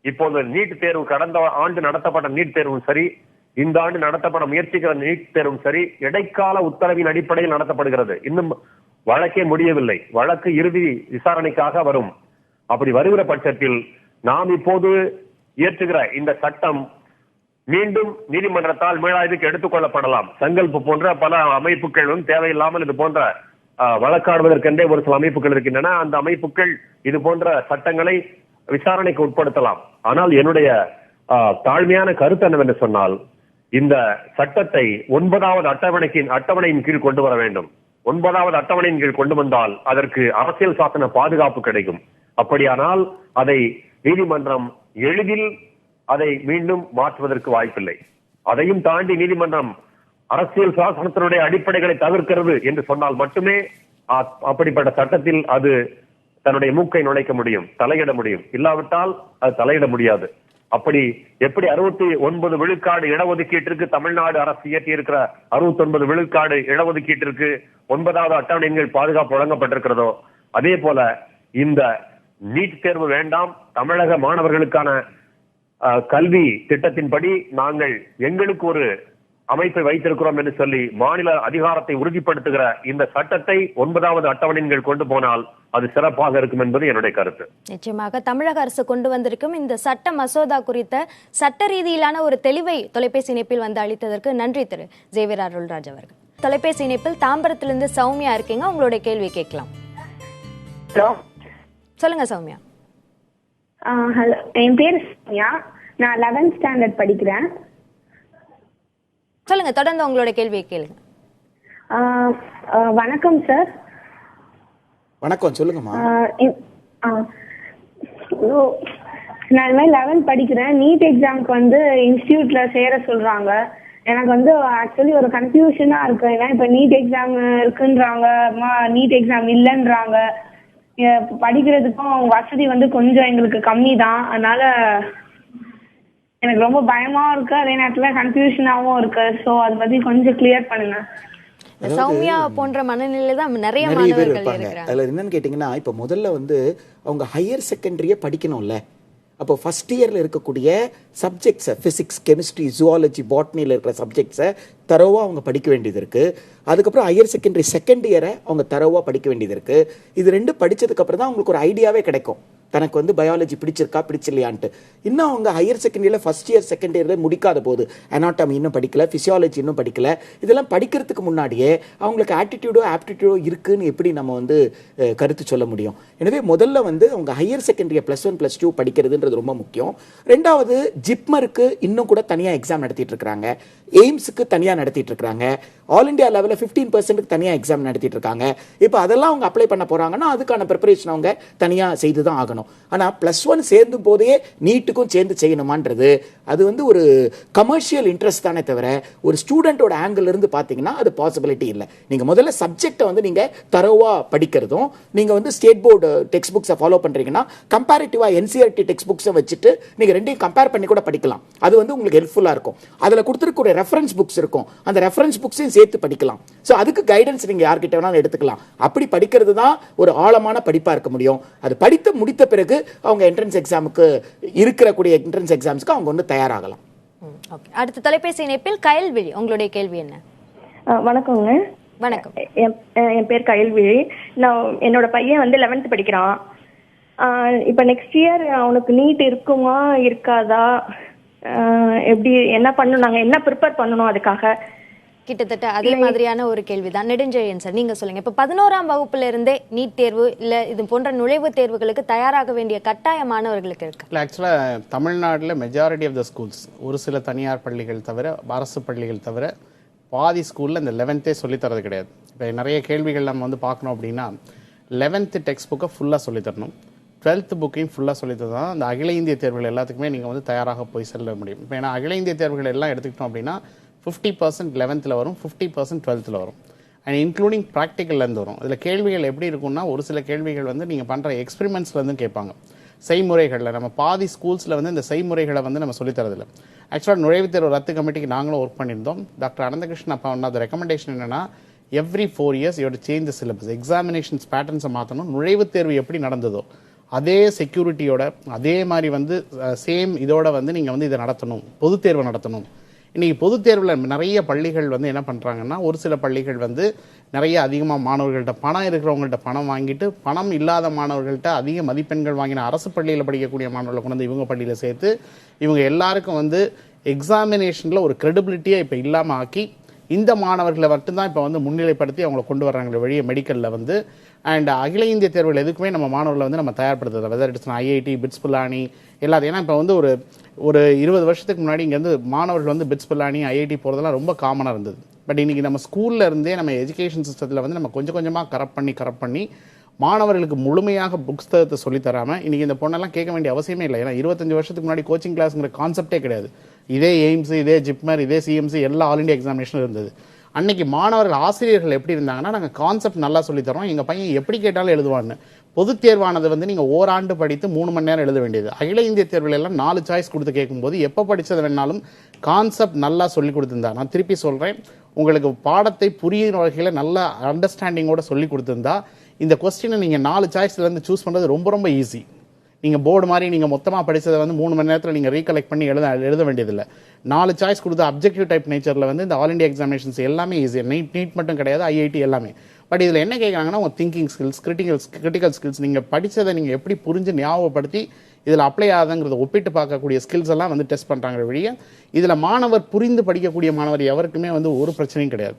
இப்போது நீட் தேர்வு, கடந்த ஆண்டு நடத்தப்பட்ட நீட் தேர்வும் சரி, இந்த ஆண்டு நடத்தப்பட முயற்சிக்கிற நீட் தேர்வும் சரி, இடைக்கால உத்தரவின் அடிப்படையில் நடத்தப்படுகிறது. இன்னும் வழக்கே முடியவில்லை. வழக்கு இறுதி விசாரணைக்காக வரும். அப்படி வருகிற பட்சத்தில் நாம் இப்போது இயற்றுகிற இந்த சட்டம் மீண்டும் நீதிமன்றத்தால் மீளாய்வுக்கு எடுத்துக் கொள்ளப்படலாம். சங்கல்பு போன்ற பல அமைப்புகள் தேவையில்லாமல் இது போன்ற வழக்காடுவதற்கென்றே ஒரு சில அமைப்புகள் இருக்கின்றன. அந்த அமைப்புகள் இது போன்ற சட்டங்களை விசாரணைக்கு உட்படுத்தலாம். ஆனால் என்னுடைய தாழ்மையான கருத்து என்னவென்று சொன்னால், இந்த சட்டத்தை 9வது அட்டவணையின் கீழ் கொண்டு வர வேண்டும். 9வது அட்டவணையின் கீழ் கொண்டு வந்தால் அதற்கு அரசியல் சாசன பாதுகாப்பு கிடைக்கும். அப்படியானால் அதை நீதிமன்றம் எளிதில் அதை மீண்டும் மாற்றுவதற்கு வாய்ப்பில்லை. அதையும் தாண்டி நீதிமன்றம் அரசியல் சாசனத்தினுடைய அடிப்படைகளை தவிர்க்கிறது என்று சொன்னால் மட்டுமே அப்படிப்பட்ட சட்டத்தில் அது தன்னுடைய மூக்கை நுழைக்க முடியும், தலையிட முடியும். இல்லாவிட்டால் அது தலையிட முடியாது. அப்படி எப்படி 69 விழுக்காடு இடஒதுக்கீட்டிற்கு தமிழ்நாடு அரசு இயற்றி இருக்கிற 69 விழுக்காடு இடஒதுக்கீட்டிற்கு 9வது அட்டவணையின் பாதுகாப்பு வழங்கப்பட்டிருக்கிறதோ, அதே போல இந்த நீட் தேர்வு வேண்டாம், தமிழக மாணவர்களுக்கான கல்வி திட்டத்தின்படி நாங்கள் எங்களுக்கு ஒரு அமைப்பை வைத்திருக்கிறோம் என்று சொல்லி மாநில அதிகாரத்தை உறுதிப்படுத்துகிற இந்த சட்டத்தை 9வது அட்டவணையின் கொண்டு போனால் அது சிறப்பாக இருக்கும் என்பது என்னுடைய கருத்து. நிச்சயமாக தமிழக அரசு கொண்டு வந்திருக்கும் இந்த சட்ட மசோதா குறித்த சட்ட ரீதியிலான ஒரு தெளிவை தொலைபேசி இணைப்பில் அளித்ததற்கு நன்றி திரு ஜேவியர் அருள்ராஜ் அவர்கள். தொலைபேசி இணைப்பில் தாம்பரத்திலிருந்து சௌமியா இருக்கீங்க, உங்களுடைய கேள்வி கேட்கலாம். சொல்லுங்க சௌமியா. ஹலோ, என் பேர் சௌமியா. நான் 11th ஸ்டாண்டர்ட் படிக்கிறேன். சொல்லுங்க, தொடர்ந்து உங்களோட கேள்வியை கேளுங்க. வணக்கம் சார். வணக்கம், சொல்லுங்கம்மா. நான் 11th படிக்கிறேன். நீட் எக்ஸாமுக்கு இன்ஸ்டியூட்ல சேர சொல்றாங்க. எனக்கு ஆக்சுவலி ஒரு கன்ஃபியூஷனா இருக்கு. ஏன்னா இப்ப நீட் எக்ஸாம் இருக்குன்றாங்க, நீட் எக்ஸாம் இல்லைன்றாங்க. படிக்கிறதுக்கும் வசதி கொஞ்சம் எங்களுக்கு கம்மி தான். அதனால எனக்கு ரொம்ப பயமாவும் இருக்கு, அதே நேரத்துல கன்ஃபியூஷனாவும் இருக்கு. ஸோ அதை பத்தி கொஞ்சம் கிளியர் பண்ணுங்க. சௌமியா போன்ற மனநிலை தான் நிறைய பேர் மாணவர்கள் இருப்பாங்க. இருக்கிறாங்க. அதுல என்னன்னு கேட்டீங்கன்னா, இப்ப முதல்ல வந்து அவங்க ஹையர் செகண்டரியே படிக்கணும்ல. அப்போ ஃபர்ஸ்ட் இயர்ல இருக்கக்கூடிய சப்ஜெக்ட்ஸை, பிசிக்ஸ், கெமிஸ்ட்ரி, ஜுவாலஜி, பாட்னியில் இருக்கிற சப்ஜெக்ட்ஸை தரோவாக அவங்க படிக்க வேண்டியது இருக்கு. அதுக்கப்புறம் ஹையர் செகண்டரி செகண்ட் இயரை அவங்க தரோவாக படிக்க வேண்டியது இருக்கு. இது ரெண்டும் படிச்சதுக்கு அப்புறம் தான் அவங்களுக்கு ஒரு ஐடியாவே கிடைக்கும், தனக்கு வந்து பயாலஜி பிடிச்சிருக்கா பிடிச்சில்லையான்ட்டு. இன்னும் அவங்க ஹையர் செகண்டரியில் ஃபர்ஸ்ட் இயர் செகண்ட் இயரில் முடிக்காத போது அனாட்டமி இன்னும் படிக்கல, ஃபிசியாலஜி இன்னும் படிக்கல, இதெல்லாம் படிக்கிறதுக்கு முன்னாடியே அவங்களுக்கு ஆட்டிடியூடோ ஆப்டிடியூடோ இருக்குன்னு எப்படி நம்ம வந்து கருத்து சொல்ல முடியும்? எனவே முதல்ல வந்து அவங்க ஹையர் செகண்டரியை +1 +2 படிக்கிறதுன்றது ரொம்ப முக்கியம். ரெண்டாவது, ஜிப்மருக்கு இன்னும் கூட தனியாக எக்ஸாம் நடத்திட்டு இருக்கிறாங்க, எய்ம்ஸுக்கு தனியாக நடத்திட்டு இருக்காங்க, ஆல் இண்டியா லெவலில் 15% தனியாக எக்ஸாம் நடத்திட்டு இருக்காங்க. இப்போ அதெல்லாம் அவங்க அப்ளை பண்ண போறாங்கன்னா அதுக்கான ப்ரிப்பரேஷன் அவங்க தனியாக செய்து தான் ஆகணும். ஆனால் +1 சேர்ந்து போதே நீட்டுக்கும் சேர்ந்து செய்யணுமான்றது அது வந்து ஒரு கமர்ஷியல் இன்ட்ரெஸ்ட் தானே தவிர ஒரு ஸ்டூடெண்டோட ஆங்கிள் இருந்து பார்த்தீங்கன்னா அது பாசிபிலிட்டி இல்லை. நீங்கள் முதல்ல சப்ஜெக்டை வந்து நீங்கள் தரோவாக படிக்கிறதும், நீங்கள் வந்து ஸ்டேட் போர்டு டெக்ஸ்ட் புக்ஸை ஃபாலோ பண்ணுறீங்கன்னா கம்பேரிட்டிவாக என்சிஆர்டி டெக்ஸ்ட் புக்ஸை வச்சுட்டு நீங்கள் ரெண்டையும் கம்பேர் பண்ணி கூட படிக்கலாம். அது வந்து உங்களுக்கு ஹெல்ப்ஃபுல்லாக இருக்கும். அதில் கொடுத்துருக்கூடிய ரெஃபரன்ஸ் புக்ஸ் இருக்கும், அந்த ரெஃபரன்ஸ் புக்ஸையும் சேர்த்து படிக்கலாம். ஸோ அதுக்கு கைடன்ஸ் நீங்கள் யார்கிட்ட வேணாலும் எடுத்துக்கலாம். அப்படி படிக்கிறது தான் ஒரு ஆழமான படிப்பாக இருக்க முடியும். அது படித்து முடித்த பிறகு அவங்க என்ட்ரன்ஸ் எக்ஸாமுக்கு இருக்கக்கூடிய என்ட்ரன்ஸ் எக்ஸாம்ஸ்க்கு அவங்க வந்து தயாராகலாம். அடுத்த தொலைபேசி இணைப்பில் கயல்விழி, உங்களுடைய கேள்வி என்ன? வணக்கங்க. வணக்கம். என் பேர் கயல்விழி. நான் என்னோட பையன் வந்து 11th படிக்கிறான். இப்போ நெக்ஸ்ட் இயர் அவனுக்கு நீட் இருக்குமா இருக்காதா, எப்படி என்ன பண்ணணும், நாங்கள் என்ன ப்ரிப்பேர் பண்ணணும் அதுக்காக? கிட்டத்தட்ட அதே மாதிரியான ஒரு கேள்விதான். நெடுஞ்செழியன் சார், நீங்க சொல்லுங்க. இப்ப 11ஆம் வகுப்புல இருந்தே நீட் தேர்வு இல்ல இது போன்ற நுழைவுத் தேர்வுகளுக்கு தயாராக வேண்டிய கட்டாய மாணவர்களுக்கு இருக்கு. ஆக்சுவலா தமிழ்நாட்டில் மெஜாரிட்டி ஆஃப் த ஸ்கூல்ஸ், ஒரு சில தனியார் பள்ளிகள் தவிர, அரசு பள்ளிகள் தவிர பாதி ஸ்கூல்ல இந்த 11th சொல்லித்தரது கிடையாது. இப்போ நிறைய கேள்விகள் நம்ம வந்து பார்க்கணும் அப்படின்னா 11th டெக்ஸ்ட் புக்கை ஃபுல்லாக சொல்லித்தரணும், 12th புக்கையும் ஃபுல்லாக சொல்லித்தரது தான் அந்த அகில இந்திய தேர்வுகள் எல்லாத்துக்குமே நீங்கள் வந்து தயாராக போய் செல்ல முடியும். இப்போ ஏன்னா அகில இந்திய தேர்வுகள் எல்லாம் எடுத்துக்கிட்டோம் அப்படின்னா 50% 11th வரும், 50% 12th வரும், அண்ட் இன்க்ளூடிங் ப்ராக்டிக்கல்லேருந்து வரும். இதில் கேள்விகள் எப்படி இருக்கும்னா, ஒரு சில கேள்விகள் வந்து நீங்கள் பண்ணுற எக்ஸ்பெரிமெண்ட்ஸ்லேருந்து கேட்பாங்க. செய்முறைகளில் நம்ம பாதி ஸ்கூல்ஸில் வந்து இந்த செய்முறைகளை வந்து நம்ம சொல்லித்தரதில்லை. ஆக்சுவலாக நுழைவுத் தேர்வு ரத்து கமிட்டிக்கு நாங்களும் ஒர்க் பண்ணியிருந்தோம். டாக்டர் அனந்தகிருஷ்ணன் அப்பா வந்து ரெக்கமெண்டேஷன் என்னன்னா, எவ்ரி 4 years யோட சேஞ்ச் த சிலபஸ், எக்ஸாமினேஷன்ஸ் பேட்டர்ன்ஸை மாற்றணும். நுழைவுத் தேர்வு எப்படி நடந்ததோ அதே செக்யூரிட்டியோட அதே மாதிரி வந்து சேம் இதோட வந்து நீங்கள் வந்து இதை நடத்தணும், பொது தேர்வு நடத்தணும். இன்றைக்கி பொது தேர்வில் நிறைய பள்ளிகள் வந்து என்ன பண்ணுறாங்கன்னா, ஒரு சில பள்ளிகள் வந்து நிறைய அதிகமாக மாணவர்கள்ட்ட பணம் இருக்கிறவங்கள்ட்ட பணம் வாங்கிட்டு பணம் இல்லாத மாணவர்கள்ட்ட அதிக மதிப்பெண்கள் வாங்கின அரசு பள்ளியில் படிக்கக்கூடிய மாணவர்களை கொண்டு வந்து இவங்க பள்ளியில் சேர்த்து இவங்க எல்லாருக்கும் வந்து எக்ஸாமினேஷனில் ஒரு கிரெடிபிலிட்டியை இப்போ இல்லாமல் ஆக்கி இந்த மாணவர்களை மட்டும்தான் இப்போ வந்து முன்னிலைப்படுத்தி அவங்களை கொண்டு வர்றாங்க வெளியே மெடிக்கலில் வந்து. அண்ட் அகில இந்திய தேர்வுகள் எதுக்குமே நம்ம மாணவர்களை வந்து நம்ம தயார்படுத்துறது, whether it's IIT, BITS Pilani எல்லாத்தையும். ஏன்னா இப்போ வந்து ஒரு 20 வருஷத்துக்கு முன்னாடி இங்கே வந்து மாணவர்கள் வந்து பிட்ஸ் பிலானி ஐஐடி போகிறதெல்லாம் ரொம்ப காமனாக இருந்தது. பட் இன்றைக்கி நம்ம ஸ்கூலில் இருந்தே நம்ம எஜுகேஷன் சிஸ்டத்தில் வந்து நம்ம கொஞ்சம் கொஞ்சமாக கரெக்ட் பண்ணி மாணவர்களுக்கு முழுமையாக புக்ஸ்தகத்தை சொல்லித்தராமல் இன்றைக்கி இந்த பொண்ணெல்லாம் கேட்க வேண்டிய அவசியமே இல்லை. ஏன்னா 25 வருஷத்துக்கு முன்னாடி கோச்சிங் கிளாஸுங்கிற கான்செப்டே கிடையாது. இதே எய்ம்ஸ், இதே ஜிப்மர், இதே சிஎம்சி எல்லா ஆல் இண்டியா எக்ஸாமினேஷன் இருந்தது. அன்னைக்கு மாணவர்கள் ஆசிரியர்கள் எப்படி இருந்தாங்கன்னா, நாங்கள் கான்செப்ட் நல்லா சொல்லித்தரோம், எங்கள் பையன் எப்படி கேட்டாலும் எழுதுவான்னு. பொதுத் தேர்வானது வந்து நீங்கள் ஓராண்டு படித்து 3 மணி நேரம் எழுத வேண்டியது. அகில இந்திய தேர்வுகள் எல்லாம் 4 சாய்ஸ் கொடுத்து கேட்கும்போது எப்போ படித்தது வேணாலும் கான்செப்ட் நல்லா சொல்லி கொடுத்துருந்தா, நான் திருப்பி சொல்கிறேன், உங்களுக்கு பாடத்தை புரியுற வகையில் நல்ல அண்டர்ஸ்டாண்டிங்கோட சொல்லி கொடுத்துருந்தா இந்த கொஸ்டினை நீங்கள் 4 சாய்ஸ்லேருந்து சூஸ் பண்ணுறது ரொம்ப ரொம்ப ஈஸி. நீங்கள் போர்டு மாதிரி நீங்கள் மொத்தமாக படித்ததை வந்து 3 மணி நேரத்தில் நீங்கள் ரீகலெக்ட் பண்ணி எழுத வேண்டியதில்லை. 4 சாய்ஸ் கொடுத்து அப்ஜெக்டிவ் டைப் நேச்சரில் வந்து இந்த ஆல் இண்டியா எக்ஸாமினேஷன்ஸ் எல்லாமே ஈஸி. நீட் மட்டும் கிடையாது, ஐஐடி எல்லாமே. பட் இதில் என்ன கேட்குறாங்கன்னா, உங்கள் திங்கிங் ஸ்கில்ஸ், கிரிட்டிக்கல் ஸ்கில்ஸ், நீங்கள் படித்ததை நீங்கள் எப்படி புரிஞ்சு ஞாபகப்படுத்தி இதில் அப்ளை ஆகுதுங்கிறத ஒப்பிட்டு பார்க்கக்கூடிய ஸ்கில்ஸ் எல்லாம் வந்து டெஸ்ட் பண்ணுறாங்க வெளியே. இதில் மாணவர் புரிந்து படிக்கக்கூடிய மாணவர் எவருக்குமே வந்து ஒரு பிரச்சனையும் கிடையாது.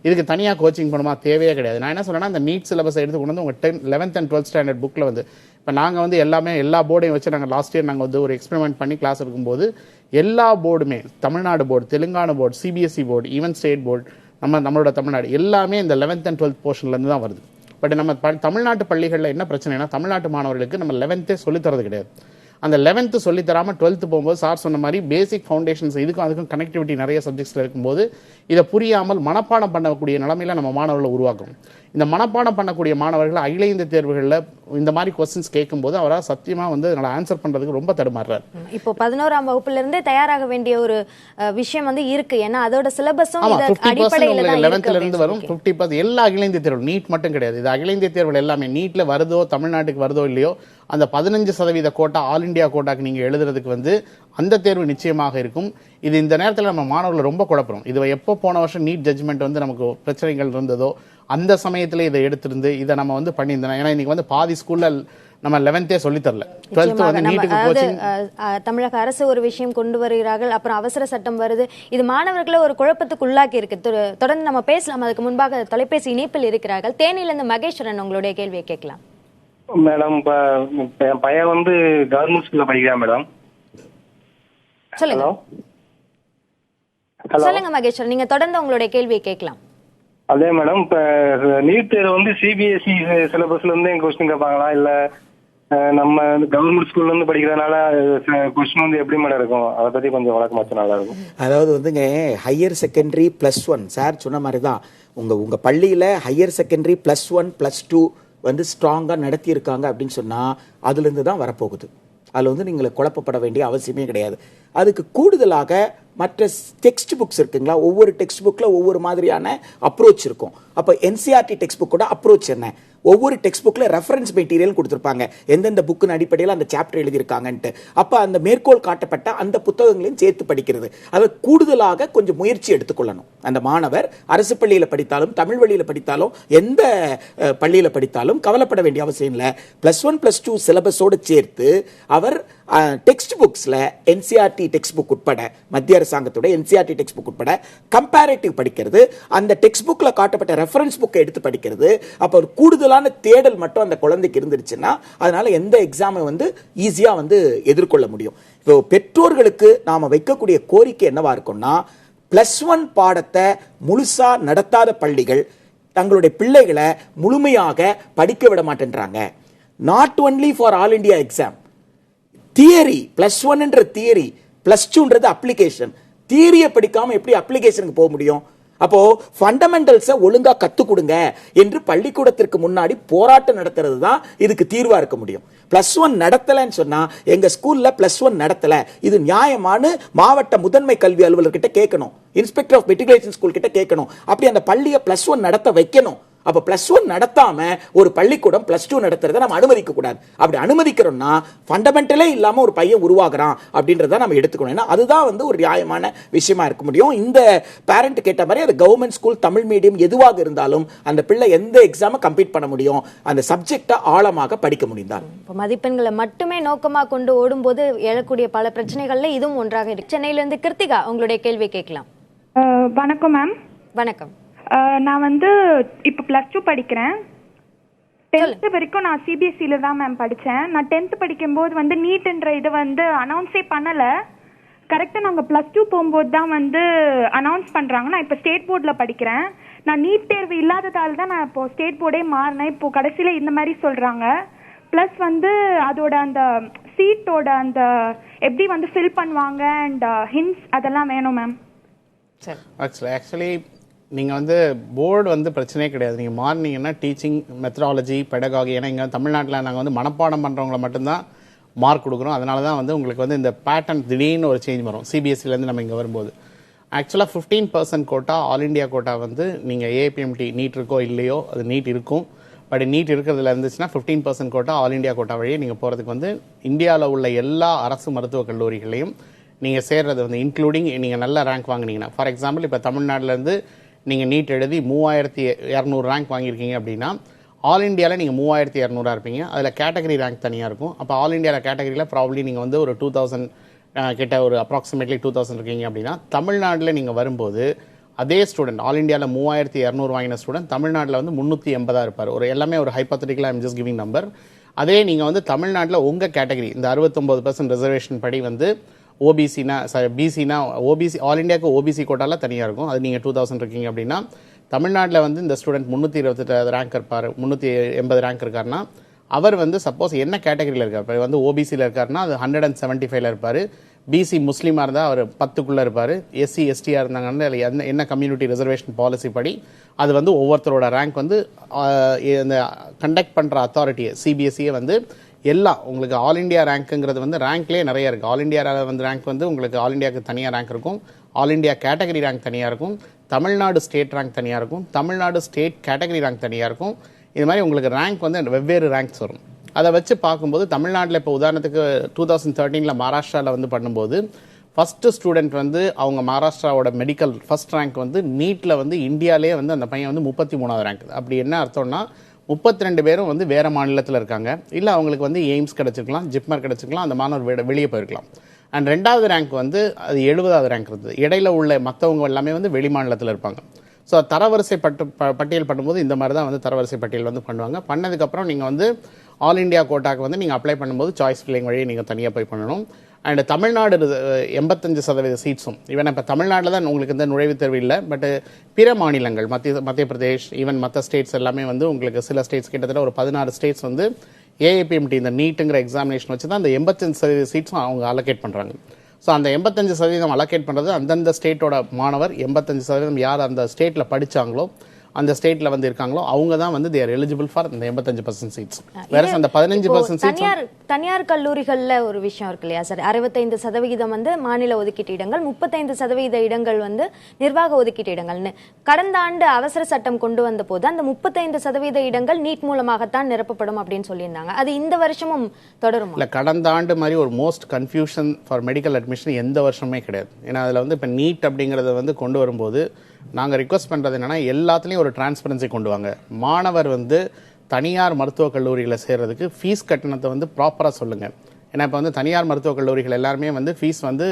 இதுக்கு தனியாக கோச்சிங் பண்ணுமா தேவையே கிடையாது. நான் என்ன சொன்னேன்னா, அந்த நீட் சிலபஸை எடுத்து கொண்டு வந்து உங்கள் 11th and 12th ஸ்டாண்டர்ட் புக்கில் வந்து இப்போ நாங்கள் வந்து எல்லா போர்டையும் வச்சு நாங்கள் லாஸ்ட் இயர் நாங்கள் வந்து ஒரு எக்ஸ்பெரிமெண்ட் பண்ணி கிளாஸ் இருக்கும்போது எல்லா போர்டுமே, Tamil Nadu board, Telangana board, CBSE board, even state board, நம்மளோட தமிழ்நாடு எல்லாமே இந்த 11th and 12th போர்ஷன்லேருந்து தான் வருது. பட் நம்ம தமிழ்நாட்டு பள்ளிகளில் என்ன பிரச்சனைனா, தமிழ்நாட்டு மாணவர்களுக்கு நம்ம 11th சொல்லித்தரது கிடையாது. அந்த 11th சொல்லித்தராமல் 12th போகும்போது சார் சொன்ன மாதிரி பேசிக் ஃபவுண்டேஷன்ஸ் இதுக்கும் அதுக்கும் கனெக்டிவிட்டி நிறைய சப்ஜெக்ட்ஸில் இருக்கும்போது இதை புரியாமல் மனப்பாடம் பண்ணக்கூடிய நிலைமையில நம்ம மாணவர்களை உருவாக்கும். இந்த மனப்பாடம் பண்ணக்கூடிய மாணவர்கள் அகில இந்திய தேர்வுகளில் இந்த மாதிரி கொஸ்டின்ஸ் கேட்கும்போது அவரால் சத்தியமாக வந்து அதனால் ஆன்சர் பண்ணுறதுக்கு ரொம்ப தடுமாறுறாரு. இப்போ 11ஆம் வகுப்புல இருந்தே தயாராக வேண்டிய ஒரு விஷயம் வந்து இருக்கு. ஏன்னா அதோட சிலபஸும் 50% உங்களுக்கு 11th இருந்து வரும். 50% எல்லா அகில இந்திய தேர்வு, நீட் மட்டும் கிடையாது, இது அகில இந்திய தேர்வுகள் எல்லாமே. நீட்ல வருதோ தமிழ்நாட்டுக்கு வருதோ இல்லையோ அந்த 15% கோட்டா ஆல் இண்டியா கோட்டாக்கு நீங்க எழுதுறதுக்கு வந்து அந்த தேர்வு நிச்சயமாக இருக்கும். இது இந்த நேரத்தில் நம்ம மாணவர்கள் ரொம்ப குழப்பறோம். இது எப்போ போன வருஷம் நீட் ஜட்ஜ்மெண்ட் வந்து நமக்கு பிரச்சனைகள் இருந்ததோ அந்த சமயத்தில் இதை எடுத்திருந்து இதை நம்ம வந்து பண்ணியிருந்தோம். ஏன்னா இன்னைக்கு வந்து பாதி ஸ்கூல்ல நம்ம 11th சொல்லி தரல, 12th வந்து நீட்டுக்கு கோச்சிங். தமிழக அரசு ஒரு விஷயம் கொண்டு வருகிறார்கள், அப்புறம் அவசர சட்டம் வருது. இது மாணவர்களை ஒரு குழப்பத்துக்கு உள்ளாக்கி இருக்கு. தொடர்ந்து நம்ம பேசலாம். அதுக்கு முன்பாக தொலைபேசி இணைப்பில் இருக்கிறார்கள். தேனியிலிருந்து மகேஸ்வரன் உங்களுடைய கேள்வியை கேட்கலாம். மேடம், இப்ப என் பையன் வந்து கவர்மெண்ட் ஸ்கூல்ல படிக்கிறான் மேடம். சொல்லுங்க. சொல்லுங்க மகேஸ்வரன், நீங்க தொடர்ந்து உங்களுடைய கேள்வியை கேட்கலாம். அதே மேடம், இப்ப நீட் தேர்வு வந்து சிபிஎஸ்இ சிலபஸ்ல இருந்து எங்க கொஸ்டின் கேட்பாங்களா, இல்ல நம்ம கவர்மெண்ட் ஸ்கூல்ல இருந்து படிக்கிறதுனால கொஸ்டின் வந்து எப்படி மேடம் இருக்கும்? அதை பத்தி கொஞ்சம் வழக்கமாச்சு நல்லா இருக்கும். அதாவது வந்துங்க, ஹையர் செகண்டரி +1 சார் சொன்ன மாதிரி தான் உங்க பள்ளியில ஹையர் செகண்டரி +1 +2 வந்து ஸ்ட்ராங்கா நடத்தி இருக்காங்க அப்படின்னு சொன்னா அதுல இருந்து தான் வரப்போகுது. அதுல வந்து நீங்களை குழப்பப்பட வேண்டிய அவசியமே கிடையாது. அதுக்கு கூடுதலாக மற்ற டெக்ஸ்ட் புக்ஸ் இருக்குங்களா, ஒவ்வொரு டெக்ஸ்ட் புக்ல ஒவ்வொரு மாதிரியான அப்ரோச் இருக்கும். அப்ப என்சிஆர்டி டெக்ஸ்ட் புக்கோட அப்ரோச் என்ன, ஒவ்வொரு டெக்ஸ்ட் புக்ல ரெஃபரன்ஸ் மெட்டீரியல் கொடுத்திருப்பாங்க, எந்தெந்த புக்கின் அடிப்படையில் அந்த சாப்டர் எழுதியிருக்காங்கன்ட்டு. அப்ப அந்த மேற்கோள் காட்டப்பட்ட அந்த புத்தகங்களையும் சேர்த்து படிக்கிறது. அதை கூடுதலாக கொஞ்சம் முயற்சி எடுத்துக்கொள்ளணும் அந்த மாணவர். அரசு பள்ளியில படித்தாலும் தமிழ் வழியில படித்தாலும் எந்த பள்ளியில படித்தாலும் கவலைப்பட வேண்டிய அவசியம் இல்லை. +1 +2 சிலபஸோடு சேர்த்து அவர் டெக்ஸ்ட் புக்ஸ்ல என்சிஆர்டி டெக்ஸ்ட் புக் உட்பட, மத்திய அரசாங்கத்தோட என்சிஆர்டி டெக்ஸ்ட் புக் உட்பட கம்பேரிட்டிவ் படிக்கிறது, அந்த டெக்ஸ்ட் புக்ல காட்டப்பட்ட ரெஃபரன்ஸ் புக்கை எடுத்து படிக்கிறது. அப்ப ஒரு கூடுதலான தேடல் மட்டும் அந்த குழந்தைக்கு இருந்துருச்சுன்னா அதனால எந்த எக்ஸாமை வந்து ஈஸியா வந்து எதிர்கொள்ள முடியும். இப்போ பெற்றோர்களுக்கு நாம வைக்கக்கூடிய கோரிக்கை என்னவா இருக்கும்னா, +1 பாடத்தை முழுசா நடத்தாத பள்ளிகள் தங்களுடைய பிள்ளைகளை முழுமையாக படிக்க விட மாட்டேன்றாங்க. Not only for all India exam, theory +1ன்ற தியரி, +2ன்றது அப்ளிகேஷன். தியரியை படிக்காம எப்படி அப்ளிகேஷனுக்கு போக முடியும்? அப்போ ஃபண்டமெண்டல்ஸை ஒழுங்கா கத்து கொடுங்க என்று பள்ளிக்கூடத்திற்கு முன்னாடி போராட்டம் நடத்துறது தான் இதுக்கு தீர்வா இருக்க முடியும். +1 நடத்தலன்னு சொன்னா, எங்க ஸ்கூல்ல +1 நடத்தல, இது நியாயமான மாவட்ட முதன்மை கல்வி அலுவலர்கிட்ட கேட்கணும், இன்ஸ்பெக்டர் ஆஃப் மெட்ரிகுலேஷன் ஸ்கூல் கிட்ட கேட்கணும். அப்படி அந்த பள்ளியை +1 நடத்த வைக்கணும். அப்ப +1 நடத்தாம ஒரு பள்ளிக்கூடம் +2 நடத்துறதை நம்ம அனுமதிக்க கூடாது. அப்படி அனுமதிக்கிறோம்னா ஃபண்டமெண்டலே இல்லாம ஒரு பையன் உருவாகிறான் அப்படின்றத நம்ம எடுத்துக்கணும். ஏன்னா அதுதான் வந்து ஒரு நியாயமான விஷயமா இருக்க முடியும். இந்த பேரண்ட் கேட்ட மாதிரி அது கவர்மெண்ட் ஸ்கூல், தமிழ் மீடியம் எதுவாக இருந்தாலும் அந்த பிள்ளை எந்த எக்ஸாமை கம்ப்ளீட் பண்ண முடியும், அந்த சப்ஜெக்டை ஆழமாக படிக்க முடிந்தால். மதிப்பெண்களை மட்டுமே நோக்கமாக கொண்டு ஓடும்போது எழக்கூடிய பல பிரச்சனைகள்ல இதுவும் ஒன்றாக இருக்கு. சென்னையிலிருந்து கிருத்திகா உங்களுடைய கேள்வி கேட்கலாம். வணக்கம் மேம். வணக்கம். நான் வந்து இப்போ +2 படிக்கிறேன். 10th வரைக்கும் நான் சிபிஎஸ்சில தான் மேம் படித்தேன். நான் 10th படிக்கும்போது வந்து நீட்ன்ற இதை வந்து அனௌன்ஸே பண்ணலை. கரெக்டாக நாங்கள் +2 போகும்போது தான் வந்து அனௌன்ஸ் பண்ணுறாங்க. நான் இப்போ ஸ்டேட் போர்டில் படிக்கிறேன். நான் நீட் தேர்வு இல்லாததால் தான் நான் இப்போ ஸ்டேட் போர்டே மாறினேன். இப்போ கடைசியில் இந்த மாதிரி சொல்கிறாங்க. ப்ளஸ் வந்து அதோட அந்த சீட்டோட அந்த எப்படி வந்து ஃபில் பண்ணுவாங்க அண்ட் ஹிண்ட்ஸ் அதெல்லாம் வேணும் மேம். ஆக்சுவலி நீங்கள் வந்து போர்டு வந்து பிரச்சனையே கிடையாது. நீங்கள் மாறினீங்கன்னா டீச்சிங் மெத்தடாலஜி, பெடகாகி, ஏன்னா இங்கே தமிழ்நாட்டில் நாங்கள் வந்து மனப்பாடம் பண்ணுறவங்கள மட்டும்தான் மார்க் கொடுக்குறோம். அதனால தான் வந்து உங்களுக்கு வந்து இந்த பேட்டர்ன் திடீர்னு ஒரு சேஞ்ச் வரும் சிபிஎஸ்சிலேருந்து நம்ம இங்கே வரும்போது. ஆக்சுவலாக 15% கோட்டா ஆல் இண்டியா கோட்டா வந்து நீங்கள் ஏபிஎம்டி நீட் இருக்கோ இல்லையோ அது நீட் இருக்கும். பட் நீட் இருக்கிறதுல இருந்துச்சுன்னா 15% கோட்டா ஆல் இண்டியா கோட்டா வழியே நீங்கள் போகிறதுக்கு வந்து இந்தியாவில் உள்ள எல்லா அரசு மருத்துவக் கல்லூரிகளையும் நீங்கள் சேர்றது வந்து இன்க்ளூடிங் நீங்கள் நல்ல ரேங்க் வாங்கினீங்கன்னா, ஃபார் எக்ஸாம்பிள் இப்போ தமிழ்நாட்டிலேருந்து நீங்கள் நீட் எழுதி 3200 ரேங்க் வாங்கியிருக்கீங்க அப்படின்னா ஆல் இண்டியாவில் நீங்கள் 3200 இருப்பீங்க. அதில் கேட்டகரி ரேங்க் தனியாக இருக்கும். அப்போ ஆல் இண்டியாவில் கேட்டகரியில் ப்ராப்ளி நீங்கள் வந்து ஒரு 2000 கிட்ட ஒரு அப்ராக்சிமேட்லி 2000 இருக்கீங்க அப்படின்னா, தமிழ்நாட்டில் நீங்கள் வரும்போது அதே ஸ்டூடெண்ட் ஆல் இண்டியாவில் 3200 வாங்கின ஸ்டூடெண்ட் தமிழ்நாட்டில் வந்து 380 இருப்பார். ஒரு எல்லாமே ஒரு ஹைப்போதெட்டிக்கலாக ஐம் ஜஸ்ட் கிவிங் நம்பர். அதே நீங்கள் வந்து தமிழ்நாட்டில் உங்கள் கேட்டகரி இந்த 69% ரிசர்வேஷன் படி வந்து ஓபிசினா பிசினா ஓபிசி ஆல் இண்டியாவுக்கு ஓபிசி கோட்டாவில் தனியாக இருக்கும். அது நீங்கள் 2000 இருக்கீங்க அப்படின்னா தமிழ்நாட்டில் வந்து இந்த ஸ்டூடெண்ட் 328 ரேங்க் இருப்பார், 380 ரேங்க் இருக்காருன்னா அவர் வந்து சப்போஸ் என்ன கேட்டகரியில் இருக்கார், இப்போ வந்து ஓபிசியில் இருக்காருன்னா அது 175 இருப்பார், பிசி முஸ்லீமாக இருந்தால் அவர் 10க்குள்ளே இருப்பார், எஸ்சி எஸ்டியாக இருந்தாங்கன்னா அதில் என்ன கம்யூனிட்டி ரிசர்வேஷன் பாலிசி படி அது வந்து ஒவ்வொருத்தரோட ரேங்க் வந்து இந்த கண்டக்ட் பண்ணுற அத்தாரிட்டியை சிபிஎஸ்சியை வந்து எல்லாம் உங்களுக்கு ஆல் இண்டியா ரேங்க்குங்கிறது வந்து ரேங்க்லேயே நிறைய இருக்குது. ஆல் இண்டியா வந்து ரேங்க் வந்து உங்களுக்கு ஆல் இண்டியாவுக்கு தனியாக ரேங்க் இருக்கும், ஆல் இண்டியா கேட்டகரி ரேங்க் தனியாக இருக்கும், தமிழ்நாடு ஸ்டேட் ரேங்க் தனியாக இருக்கும், தமிழ்நாடு ஸ்டேட் கேட்டகரி ரேங்க் தனியாக இருக்கும். இது மாதிரி உங்களுக்கு ரேங்க் வந்து வெவ்வேறு ரேங்க்ஸ் வரும். அதை வச்சு பார்க்கும்போது தமிழ்நாட்டில் இப்போ உதாரணத்துக்கு 2013 மகாராஷ்டிராவில் வந்து பண்ணும்போது ஃபஸ்ட்டு ஸ்டூடெண்ட் வந்து அவங்க மகாராஷ்டிராவோட மெடிக்கல் ஃபஸ்ட் ரேங்க் வந்து நீட்டில் வந்து இந்தியாவிலே வந்து அந்த பையன் வந்து 33வது ரேங்க். அப்படி என்ன அர்த்தம்னா 32 பேரும் வந்து வேறு மாநிலத்தில் இருக்காங்க, இல்லை அவங்களுக்கு வந்து எய்ம்ஸ் கிடச்சிருக்கலாம், ஜிப்மர் கிடச்சிருக்கலாம், அந்த மாணவர் வெளியே போயிருக்கலாம். அண்ட் 2வது ரேங்க் வந்து அது 70வது ரேங்க் இருந்தது. இடையில உள்ள மற்றவங்க எல்லாமே வந்து வெளி மாநிலத்தில் இருப்பாங்க. ஸோ தரவரிசை பட்டியல் பண்ணும்போது இந்த மாதிரி தான் வந்து தரவரிசை பட்டியல் வந்து பண்ணுவாங்க. பண்ணதுக்கப்புறம் நீங்கள் வந்து ஆல் இண்டியா கோட்டாக்கு வந்து நீங்கள் அப்ளை பண்ணும்போது சாய்ஸ் ஃபில்லிங் வழியை நீங்கள் தனியாக போய் பண்ணணும். அண்ட் தமிழ்நாடு 85% சீட்ஸும் ஈவன் இப்போ தமிழ்நாட்டில் தான் உங்களுக்கு இந்த நுழைவுத் தேர்வு இல்லை, பட் பிற மாநிலங்கள் மத்திய பிரதேஷ் ஈவன் மற்ற ஸ்டேட்ஸ் எல்லாமே வந்து உங்களுக்கு சில ஸ்டேட்ஸ் கிட்டத்தட்ட ஒரு 16 ஸ்டேட்ஸ் வந்து ஏஐபிஎம்டி இந்த நீட்டுங்கிற எக்ஸாமினேஷன் வச்சு தான் அந்த 85% சீட்ஸும் அவங்க அலோகேட் பண்ணுறாங்க. ஸோ அந்த 85% அலோகேட் பண்ணுறது அந்தந்த ஸ்டேட்டோட மாணவர் 85% யார் அந்த ஸ்டேட்டில் படித்தாங்களோ அந்த ஸ்டேட்ல வந்து இருக்காங்களோ அவங்க தான் வந்து தேர் எலிஜிபிள் ஃபார் இந்த 85% சீட்ஸ். வேற அந்த 15% சீட்ஸ் தனியார் கல்லூரிகள்ல ஒரு விஷயம் இருக்கு இல்லையா சார், 65% வந்து மாநில ஒதுக்கீட்டு இடங்கள், 35% இடங்கள் வந்து நிர்வாக ஒதுக்கீட்டு இடங்கள்னு. கடந்த ஆண்டு அவசர சட்டம் கொண்டு வந்த போது அந்த 35% இடங்கள் நீட் மூலமாகத்தான் நிரப்பப்படும் அப்படின்னு சொல்லியிருந்தாங்க. அது இந்த வருஷமும் தொடரும் இல்ல? கடந்த ஆண்டு மாதிரி ஒரு most confusion for medical admission எந்த வருஷமே கிடையாது. ஏன்னா அதில் வந்து இப்போ நீட் அப்படிங்கிறத வந்து கொண்டு வரும்போது நாங்கள் ரிக்வஸ்ட் பண்ணுறது என்னென்னா எல்லாத்துலேயும் ஒரு டிரான்ஸ்பரன்சி கொண்டு வாங்க. மாணவர் வந்து தனியார் மருத்துவக் கல்லூரிகளை சேர்றதுக்கு ஃபீஸ் கட்டணத்தை வந்து ப்ராப்பராக சொல்லுங்கள். ஏன்னா இப்போ வந்து தனியார் மருத்துவக் கல்லூரிகள் எல்லாருமே வந்து ஃபீஸ் வந்து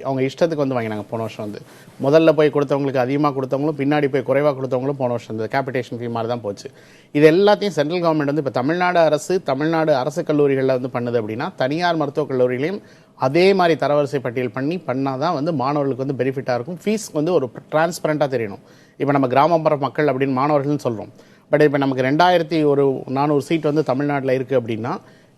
அவங்க இஷ்டத்துக்கு வந்து வாங்கினாங்க. போன வருஷம் வந்து முதல்ல போய் கொடுத்தவங்களுக்கு அதிகமாக கொடுத்தவங்களும் பின்னாடி போய் குறைவாக கொடுத்தவங்களும் போன வருஷம் இந்த கேபிடேஷன் ஃபீ மாதிரி தான் போச்சு. இது எல்லாத்தையும் சென்ட்ரல் கவர்மெண்ட் வந்து இப்போ தமிழ்நாடு அரசு கல்லூரிகளில் வந்து பண்ணுது அப்படின்னா தனியார் மருத்துவக் கல்லூரிகளையும் அதே மாதிரி தரவரிசை பட்டியல் பண்ணால் தான் வந்து மாணவர்களுக்கு வந்து பெனிஃபிட்டாக இருக்கும். ஃபீஸ் வந்து ஒரு டிரான்ஸ்பரண்ட்டாக தெரியணும். இப்போ நம்ம கிராமப்புற மக்கள் அப்படின்னு மாணவர்கள்னு சொல்கிறோம், பட் இப்போ நமக்கு 2400 சீட் வந்து தமிழ்நாட்டில் இருக்குது அப்படின்னா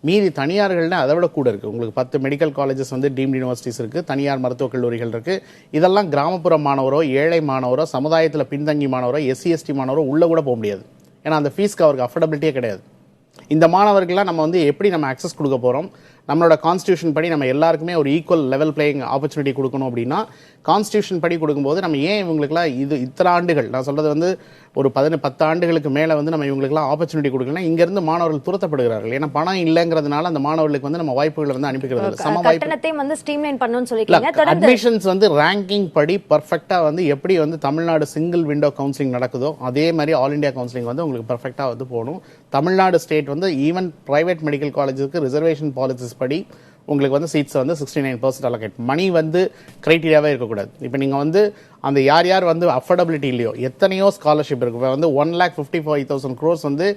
மீதி தனியார்கள்னா அதை விட கூட இருக்குது. உங்களுக்கு 10 மெடிக்கல் காலேஜஸ் வந்து டீம்டு யூனிவர்சிட்டிஸ் இருக்குது, தனியார் மருத்துவக் கல்லூரிகள் இருக்குது. இதெல்லாம் கிராமப்புற மாணவரோ, ஏழை மாணவரோ, சமுதாயத்தில் பின்தங்கி மாணவரோ, எஸ்சி எஸ்டி மாணவரோ உள்ளே கூட போக முடியாது. ஏன்னா அந்த ஃபீஸ்க்கு அவருக்கு அஃபோர்டபிலிட்டியே கிடையாது. இந்த மாணவர்கள்லாம் நம்ம வந்து எப்படி நம்ம அக்சஸ் கொடுக்க போகிறோம்? நம்மளோட கான்ஸ்டியூஷன் படி நம்ம எல்லாருக்குமே ஒரு ஈக்குவல் லெவல் பிளேயிங் ஆப்பர்ச்சுனிட்டி கொடுக்கணும் அப்படின்னா கான்ஸ்டியூஷன் படி கொடுக்கும்போது நம்ம ஏன் இவங்களுக்குலாம் இத்தனை ஆண்டுகள், நான் சொல்கிறது வந்து ஒரு 10 ஆண்டுகளுக்கு மேலே வந்து நம்ம இவங்களுக்குலாம் ஆப்பர்ச்சுனிட்டி கொடுக்கலன்னா இங்கேருந்து மாணவர்கள் துரத்தப்படுகிறார்கள். ஏன்னா பணம் இல்லைங்கிறதுனால அந்த மாணவர்களுக்கு வந்து நம்ம வாய்ப்புகளை வந்து அனுப்பிக்கிறது சம வாய்ப்பு வந்து ஸ்ட்ரீம்லைன் பண்ணணும்னு சொல்லிருக்கீங்க. அட்மிஷன்ஸ் வந்து ரேங்கிங் படி பர்ஃபெக்டாக வந்து எப்படி வந்து தமிழ்நாடு சிங்கிள் விண்டோ கவுன்சிலிங் நடக்குதோ அதே மாதிரி ஆல் இண்டியா கவுன்சிலிங் வந்து உங்களுக்கு பர்ஃபெக்டாக வந்து போகணும். தமிழ்நாடு ஸ்டேட் வந்து ஈவன் பிரைவேட் மெடிக்கல் காலேஜுக்கு ரிசர்வேஷன் பாலிசிஸ் படி உங்களுக்கு வந்து சீட்ஸ் வந்து 69% அலோகேட். மணி வந்து கிரைட்டீரியாவே இருக்கக்கூடாது. இப்போ நீங்கள் வந்து அந்த யார் வந்து அஃபோர்டபிலிட்டி இல்லையோ எத்தனையோ ஸ்காலர்ஷிப் இருக்குது. இப்போ வந்து 1,55,000 crores வந்து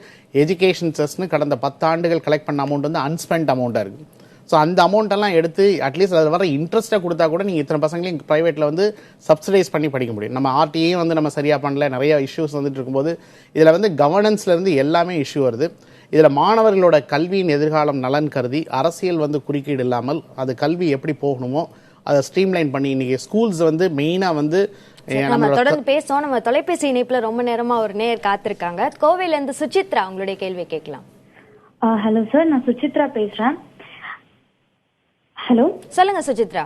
எஜுகேஷன் செஸ்ன்னு கடந்த 10 ஆண்டுகள் கலெக்ட் பண்ண அமௌண்ட் வந்து அன்ஸ்பெண்ட் அமௌண்ட்டாக இருக்குது. ஸோ அந்த அமௌண்ட்டெல்லாம் எடுத்து அட்லீஸ்ட் அதில் வர இன்ட்ரெஸ்ட்டாக கொடுத்தா கூட நீங்கள் இத்தனை பசங்களையும் ப்ரைவேட்டில் வந்து சப்சிடைஸ் பண்ணி படிக்க முடியும். நம்ம ஆர்டிஏயும் வந்து நம்ம சரியாக பண்ணல, நிறைய இஷ்யூஸ் வந்துட்டு இருக்கும்போது இதில் வந்து கவர்னன்ஸ்லேருந்து எல்லாமே இஷ்யூ வருது. இதில் மாணவர்களோட கல்வியின் எதிர்காலம் நலன் கருதி அரசியல் வந்து குறுக்கீடு இல்லாமல் அது கல்வி எப்படி போகணுமோ அதை ஸ்ட்ரீம்லைன் பண்ணி இன்னைக்கு ஸ்கூல்ஸ் வந்து மெயினாக வந்து நம்ம தொடர்ந்து பேசுவோம். நம்ம தொலைபேசி இணைப்புல ரொம்ப நேரமா ஒரு நேர் காத்திருக்காங்க. கோவையில இருந்து சுசித்ரா உங்களுடைய கேள்வி கேட்கலாம். ஹலோ சார், நான் சுசித்ரா பேசுறேன். ஹலோ, சொல்லுங்க சுசித்ரா.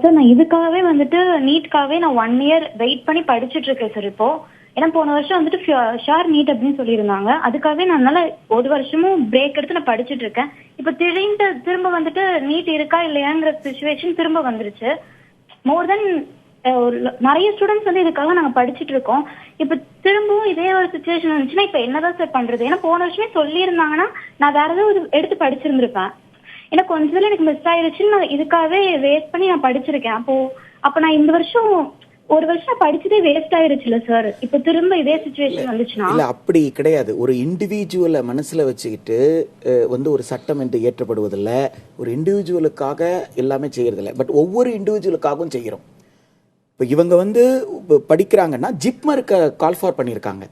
சார், நான் இதுக்காகவே வந்துட்டு நீட்காகவே நான் 1 year வெயிட் பண்ணி படிச்சுட்டு இருக்கேன் சார். இப்போ ஏன்னா போன வருஷம் வந்துட்டு ஷார் நீட் அப்படின்னு சொல்லியிருந்தாங்க. அதுக்காகவே நான் அதனால 1 வருஷமும் பிரேக் எடுத்து நான் படிச்சுட்டு இருக்கேன். இப்போ திரும்ப வந்துட்டு நீட் இருக்கா இல்லையாங்கிற சிச்சுவேஷன் திரும்ப வந்துருச்சு. மோர் தென் நிறைய ஸ்டூடெண்ட்ஸ் வந்து இதுக்காக நாங்க படிச்சுட்டு இருக்கோம். இப்ப திரும்பவும் இதே ஒரு சிச்சுவேஷன் வந்துச்சுன்னா இப்ப என்னதான் சார் பண்றது? ஏன்னா போன வருஷமே சொல்லியிருந்தாங்கன்னா நான் வேற ஏதாவது எடுத்து படிச்சிருந்திருப்பேன். ஏன்னா கொஞ்சம் எனக்கு மிஸ் ஆயிடுச்சுன்னு நான் இதுக்காகவே வேஸ்ட் பண்ணி நான் படிச்சிருக்கேன். அப்ப நான் இந்த வருஷம் 1 வருஷம் படிச்சதே வேஸ்ட் ஆயிருச்சுல சார். இப்ப திரும்ப இதே சிச்சுவேஷன் வந்துச்சுன்னா? இல்ல, அப்படி கிடையாது. ஒரு இண்டிவிஜுவலை மனசுல வச்சுக்கிட்டு வந்து ஒரு சட்டம் என்று ஏற்றப்படுவதில்லை. ஒரு இண்டிவிஜுவலுக்காக எல்லாமே செய்யறதில்லை, பட் ஒவ்வொரு இண்டிவிஜுவலுக்காகவும் செய்கிறோம். இப்போ இவங்க வந்து படிக்கிறாங்கன்னா ஜிப்மருக்கு கால் ஃபார் பண்ணியிருக்காங்க.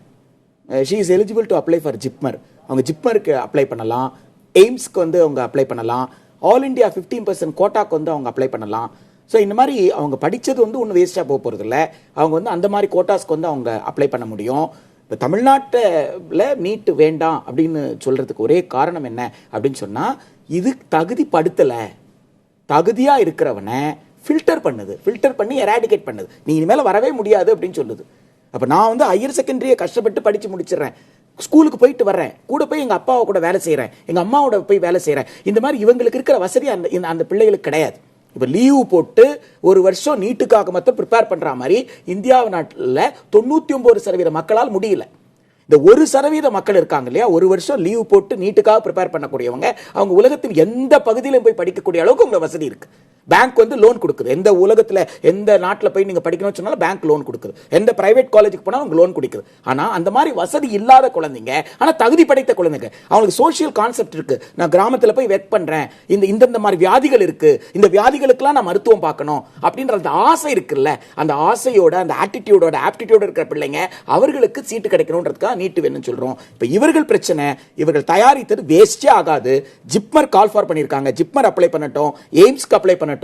She is eligible to apply for JIPMER. அவங்க ஜிப்மருக்கு அப்ளை பண்ணலாம், எய்ம்ஸ்க்கு வந்து அவங்க அப்ளை பண்ணலாம், ஆல் இண்டியா 15% கோட்டாக்கு வந்து அவங்க அப்ளை பண்ணலாம். ஸோ இந்த மாதிரி அவங்க படித்தது வந்து ஒன்றும் வேஸ்ட்டாக போக போகிறது இல்லை. அவங்க வந்து அந்த மாதிரி கோட்டாஸ்க்கு வந்து அவங்க அப்ளை பண்ண முடியும். இப்போ தமிழ்நாட்டில் நீட்டு வேண்டாம் அப்படின்னு சொல்கிறதுக்கு ஒரே காரணம் என்ன அப்படின்னு சொன்னால், இது தகுதிப்படுத்தலை, தகுதியாக இருக்கிறவனை ஃபில்டர் பண்ணி எராடிகேட் பண்ணுது. நீ இனிமேல் வரவே முடியாது அப்படின்னு சொல்லுது. அப்போ நான் வந்து ஹையர் செகண்டரியை கஷ்டப்பட்டு படித்து முடிச்சிடுறேன், ஸ்கூலுக்கு போயிட்டு வர்றேன், கூட போய் எங்கள் அப்பாவை கூட வேலை செய்கிறேன், எங்கள் அம்மாவோட போய் வேலை செய்கிறேன். இந்த மாதிரி இவங்களுக்கு இருக்கிற வசதி அந்த பிள்ளைகளுக்கு கிடையாது. இப்போ லீவு போட்டு ஒரு வருஷம் நீட்டுக்காக மட்டும் ப்ரிப்பேர் பண்ணுற மாதிரி இந்தியா நாட்டில் 99% மக்களால் முடியல. இந்த 1% மக்கள் இருக்காங்க இல்லையா, ஒரு வருஷம் லீவு போட்டு நீட்டுக்காக ப்ரிப்பேர் பண்ணக்கூடியவங்க, அவங்க உலகத்தின் எந்த பகுதியிலும் போய் படிக்கக்கூடிய அளவுக்கு உங்க வசதி இருக்கு. பேங்க் வந்து லோன் கொடுக்குது. எந்த உலகத்தில் எந்த நாட்டில் போய் நீங்கள் படிக்கணும்னு சொன்னாலும் பேங்க் லோன் கொடுக்குது. எந்த பிரைவேட் காலேஜுக்கு போனாலும் உங்களுக்கு லோன் கொடுக்குது. ஆனால் அந்த மாதிரி வசதி இல்லாத குழந்தைங்க, ஆனால் தகுதி படைத்த குழந்தைங்க, அவங்களுக்கு சோஷியல் கான்செப்ட் இருக்கு. நான் கிராமத்தில் போய் ஒர்க் பண்ணுறேன், இந்த மாதிரி வியாதிகள் இருக்கு, இந்த வியாதிகளுக்கெல்லாம் நான் மருத்துவம் பார்க்கணும் அப்படின்ற அந்த ஆசை இருக்குல்ல, அந்த ஆசையோட அந்த ஆட்டிடியூடோட ஆப்டிடியூட இருக்கிற பிள்ளைங்க, அவர்களுக்கு சீட்டு கிடைக்கணுன்றதுக்காக நீட்டு வேணும்னு சொல்கிறோம். இப்போ இவர்கள் பிரச்சனை, இவர்கள் தயாரித்தது வேஸ்டே ஆகாது. ஜிப்மர் கால் ஃபார் பண்ணியிருக்காங்க, ஜிப்மர் அப்ளை பண்ணட்டும், எய்ம்ஸ்க்கு அப்ளை பண்ணட்டும்,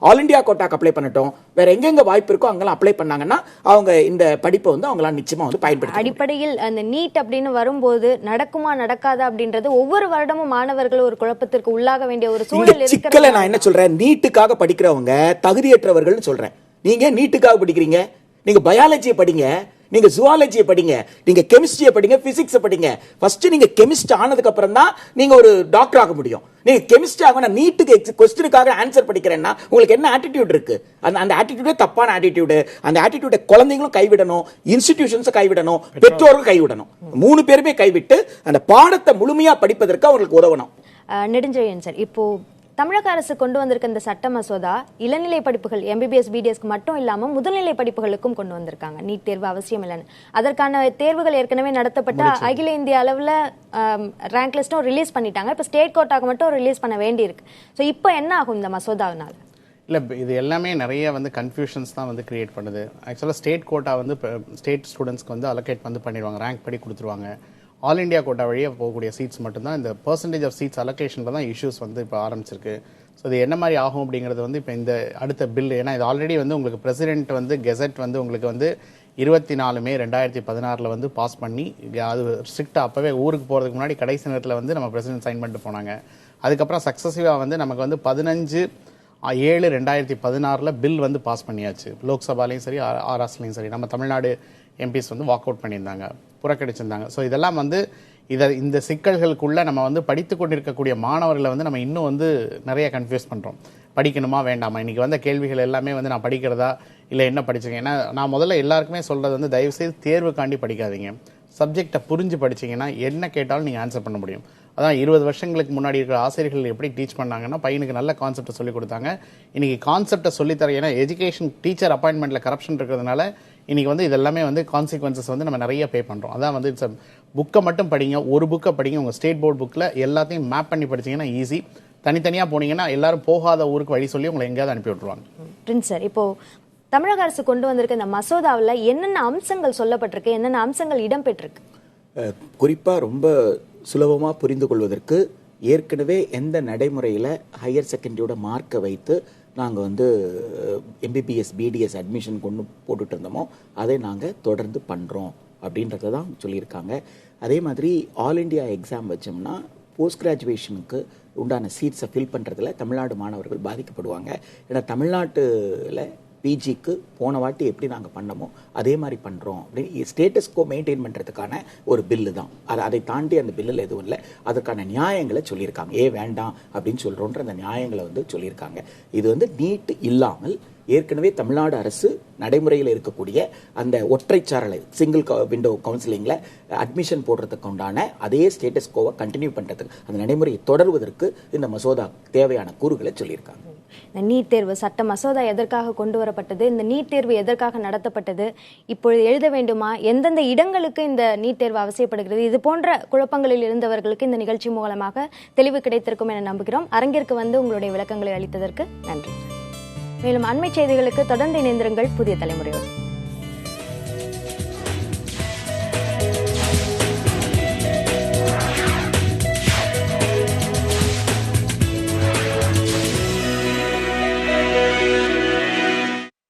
ஆல் இண்டியா கோட்டாக்கு அப்ளை பண்ணட்டும், வேற எங்கெங்க வாய்ப்பு இருக்கோ அங்கெல்லாம் அப்ளை பண்ணாங்கன்னா அவங்க இந்த படிப்பை வந்து அவங்களால நிச்சயமா வந்து பயன்படுத்த. அடிப்படையில் அந்த நீட் அப்படின்னு வரும்போது நடக்குமா நடக்காதா அப்படின்றது ஒவ்வொரு வருடமும் மாணவர்கள் ஒரு குழப்பத்திற்கு உள்ளாக வேண்டிய ஒரு சூழல் இருக்கு. சிக்கல நான் என்ன சொல்றேன், நீட்டுக்காக படிக்கிறவங்க தகுதியற்றவர்கள் சொல்றேன். நீங்க நீட்டுக்காக படிக்கிறீங்க, நீங்க பயாலஜியை படிங்க, நீங்க ஜுவாலஜியை படிங்க, நீங்க கெமிஸ்ட்ரியை படிங்க, பிசிக்ஸ் படிங்க. ஃபர்ஸ்ட் நீங்க கெமிஸ்ட் ஆனதுக்கு அப்புறம் தான் நீங்க ஒரு டாக்டர் ஆக முடியும். நீங்க கெமிஸ்ட்ரி ஆக நான் நீட்டுக்கு கொஸ்டினுக்காக ஆன்சர் படிக்கிறேன்னா உங்களுக்கு என்ன ஆட்டிடியூட் இருக்கு? அந்த ஆட்டிடியூடே தப்பான ஆட்டிடியூட். அந்த ஆட்டிடியூடை குழந்தைங்களும் கைவிடணும், இன்ஸ்டிடியூஷன்ஸ் கைவிடணும், பெற்றோரும் கைவிடணும். 3 பேருமே கைவிட்டு அந்த பாடத்தை முழுமையா படிப்பதற்கு அவங்களுக்கு உதவணும். நெடுஞ்செழியன் சார், இப்போ தமிழக அரசு கொண்டு வந்திருக்க இந்த சட்ட மசோதா இளநிலை படிப்புகள் எம்பிபிஎஸ் பிடிஎஸ்க்கு மட்டும் இல்லாமல் முதுநிலை படிப்புகளுக்கும் கொண்டு வந்திருக்காங்க. நீட் தேர்வு அவசியம் இல்லைன்னு. அதற்கான தேர்வுகள் ஏற்கனவே நடத்தப்பட்ட அகில இந்திய அளவில் ரேங்க் லிஸ்ட்டும் ரிலீஸ் பண்ணிட்டாங்க. இப்போ ஸ்டேட் கோட்டாக்கு மட்டும் ரிலீஸ் பண்ண வேண்டியிருக்கு. ஸோ இப்போ என்ன ஆகும் இந்த மசோதாவினால்? இல்லை, இது எல்லாமே நிறைய வந்து கன்ஃபியூஷன்ஸ் தான் வந்து கிரியேட் பண்ணுது. ஆக்சுவலாக ஸ்டேட் கோட்டா வந்து ஸ்டேட் ஸ்டூடெண்ட்ஸ்க்கு வந்து அலோகேட் வந்து பண்ணிடுவாங்க, ரேங்க் படி கொடுத்துருவாங்க. ஆல் இண்டியா கோட்டா வழியாக போகக்கூடிய சீட்ஸ் மட்டும்தான், இந்த பர்சன்டேஜ் ஆஃப் சீட்ஸ் அலோகேஷனில் தான் இஷ்யூஸ் வந்து இப்போ ஆரம்பிச்சிருக்கு. ஸோ இது என்ன மாதிரி ஆகும் அப்படிங்கிறது வந்து இப்போ இந்த அடுத்த பில், ஏன்னா இது ஆல்ரெடி வந்து உங்களுக்கு பிரசிடென்ட் வந்து கெசட் வந்து உங்களுக்கு வந்து 24 மே 2016 வந்து பாஸ் பண்ணி, அது ஸ்ட்ரிக்டாக அப்போவே ஊருக்கு போகிறதுக்கு முன்னாடி கடைசி நேரத்தில் வந்து நம்ம பிரசிடென்ட் சைன் பண்ணிட்டு போனாங்க. அதுக்கப்புறம் சக்ஸஸிவாக வந்து நமக்கு வந்து 15/7/2016 பில் வந்து பாஸ் பண்ணியாச்சு. லோக்சபாலையும் சரி ஆர்எஸ்லையும் சரி நம்ம தமிழ்நாடு எம்பிஸ் வந்து வாக் அவுட் பண்ணியிருந்தாங்க, புறக்கணிச்சிருந்தாங்க. ஸோ இதெல்லாம் வந்து இந்த சிக்கல்களுக்குள்ள நம்ம வந்து படித்து கொண்டிருக்கக்கூடிய மாணவர்களை வந்து நம்ம இன்னும் வந்து நிறைய கன்ஃபியூஸ் பண்ணுறோம். படிக்கணுமா வேண்டாமா? இன்றைக்கி வந்த கேள்விகள் எல்லாமே வந்து நான் படிக்கிறதா இல்லை என்ன படிச்சுங்க. ஏன்னா நான் முதல்ல எல்லாருக்குமே சொல்கிறது வந்து தயவுசெய்து தேர்வுக்காண்டி படிக்காதீங்க, சப்ஜெக்டை புரிஞ்சு படிச்சிங்கன்னா என்ன கேட்டாலும் நீங்கள் ஆன்சர் பண்ண முடியும். அதான் 20 வருஷங்களுக்கு முன்னாடி இருக்கிற ஆசிரியர்கள் எப்படி டீச் பண்ணாங்கன்னா பையனுக்கு நல்ல கான்செப்டை சொல்லிக் கொடுத்தாங்க. இன்றைக்கி கான்செப்டை சொல்லித்தர, ஏன்னா எஜுகேஷன் டீச்சர் அப்பாயின்மெண்ட்டில் கரப்ஷன் இருக்கிறதுனால இன்றைக்கி வந்து இதெல்லாமே வந்து கான்சிக்வன்சஸ் வந்து நம்ம நிறைய பே பண்ணுறோம். அதான் வந்து இட்ஸ் புக்கை மட்டும் படிங்க, ஒரு புக்கை படிங்க, உங்கள் ஸ்டேட் போர்டு புக்கில் எல்லாத்தையும் மேப் பண்ணி படிச்சிங்கன்னா ஈஸி. தனித்தனியாக போனீங்கன்னா எல்லாரும் போகாத ஊருக்கு வழி சொல்லி உங்களை எங்கேயாவது அனுப்பி விட்டுருவாங்க. பிரின்ஸ் சார், இப்போது தமிழக அரசு கொண்டு வந்திருக்க இந்த மசோதாவில் என்னென்ன அம்சங்கள் சொல்லப்பட்டிருக்கு, என்னென்ன அம்சங்கள் இடம்பெற்றிருக்கு? குறிப்பாக ரொம்ப சுலபமாக புரிந்து கொள்வதற்கு ஏற்கனவே எந்த நடைமுறையில் ஹையர் செகண்டரியோட மார்க்கை வைத்து நாங்கள் வந்து எம்பிபிஎஸ் பிடிஎஸ் அட்மிஷன் கொண்டு போட்டுட்டு இருந்தோமோ அதை நாங்கள் தொடர்ந்து பண்ணுறோம் அப்படின்றத தான் சொல்லியிருக்காங்க. அதே மாதிரி ஆல் இண்டியா எக்ஸாம் வச்சோம்னா போஸ்ட் கிராஜுவேஷனுக்கு உண்டான சீட்ஸை ஃபில் பண்ணுறதுல தமிழ்நாடு மாணவர்கள் பாதிக்கப்படுவாங்க. ஏன்னா தமிழ்நாட்டில் பிஜிக்கு போன வாட்டி எப்படி நாங்கள் பண்ணமோ அதே மாதிரி பண்ணுறோம் அப்படின்னு ஸ்டேட்டஸ்கோ மெயின்டைன் பண்ணுறதுக்கான ஒரு பில்லு தான். அதை தாண்டி அந்த பில்லில் எதுவும் இல்லை. அதற்கான நியாயங்களை சொல்லியிருக்காங்க. வேண்டாம் அப்படின்னு சொல்கிறோன்ற அந்த நியாயங்களை வந்து சொல்லியிருக்காங்க. இது வந்து நீட் இல்லாமல் ஏற்கனவே தமிழ்நாடு அரசு நடைமுறையில் இருக்கக்கூடிய அந்த ஒற்றைச்சாரலை சிங்கிள் விண்டோ கவுன்சிலிங்கில் அட்மிஷன் போடுறதுக்கு உண்டான அதே ஸ்டேட்டஸ்கோவை கண்டினியூ பண்ணுறதுக்கு அந்த நடைமுறையை தொடர்வதற்கு இந்த மசோதா தேவையான கூறுகளை சொல்லியிருக்காங்க. இந்த நீட் தேர்வு சட்ட மசோதா எதற்காக கொண்டு வரப்பட்டது, இந்த நீட் தேர்வு எதற்காக நடத்தப்பட்டது, இப்பொழுது எழுத வேண்டுமா, எந்தெந்த இடங்களுக்கு இந்த நீட் தேர்வு அவசியப்படுகிறது, இது போன்ற குழப்பங்களில் இருந்தவர்களுக்கு இந்த நிகழ்ச்சி மூலமாக தெளிவு கிடைத்திருக்கும் என நம்புகிறோம். அரங்கிற்கு வந்து உங்களுடைய விளக்கங்களை அளித்ததற்கு நன்றி. மேலும் அண்மை செய்திகளுக்கு தொடர்ந்து இணைந்திருங்கள் புதிய தலைமுறையோடு.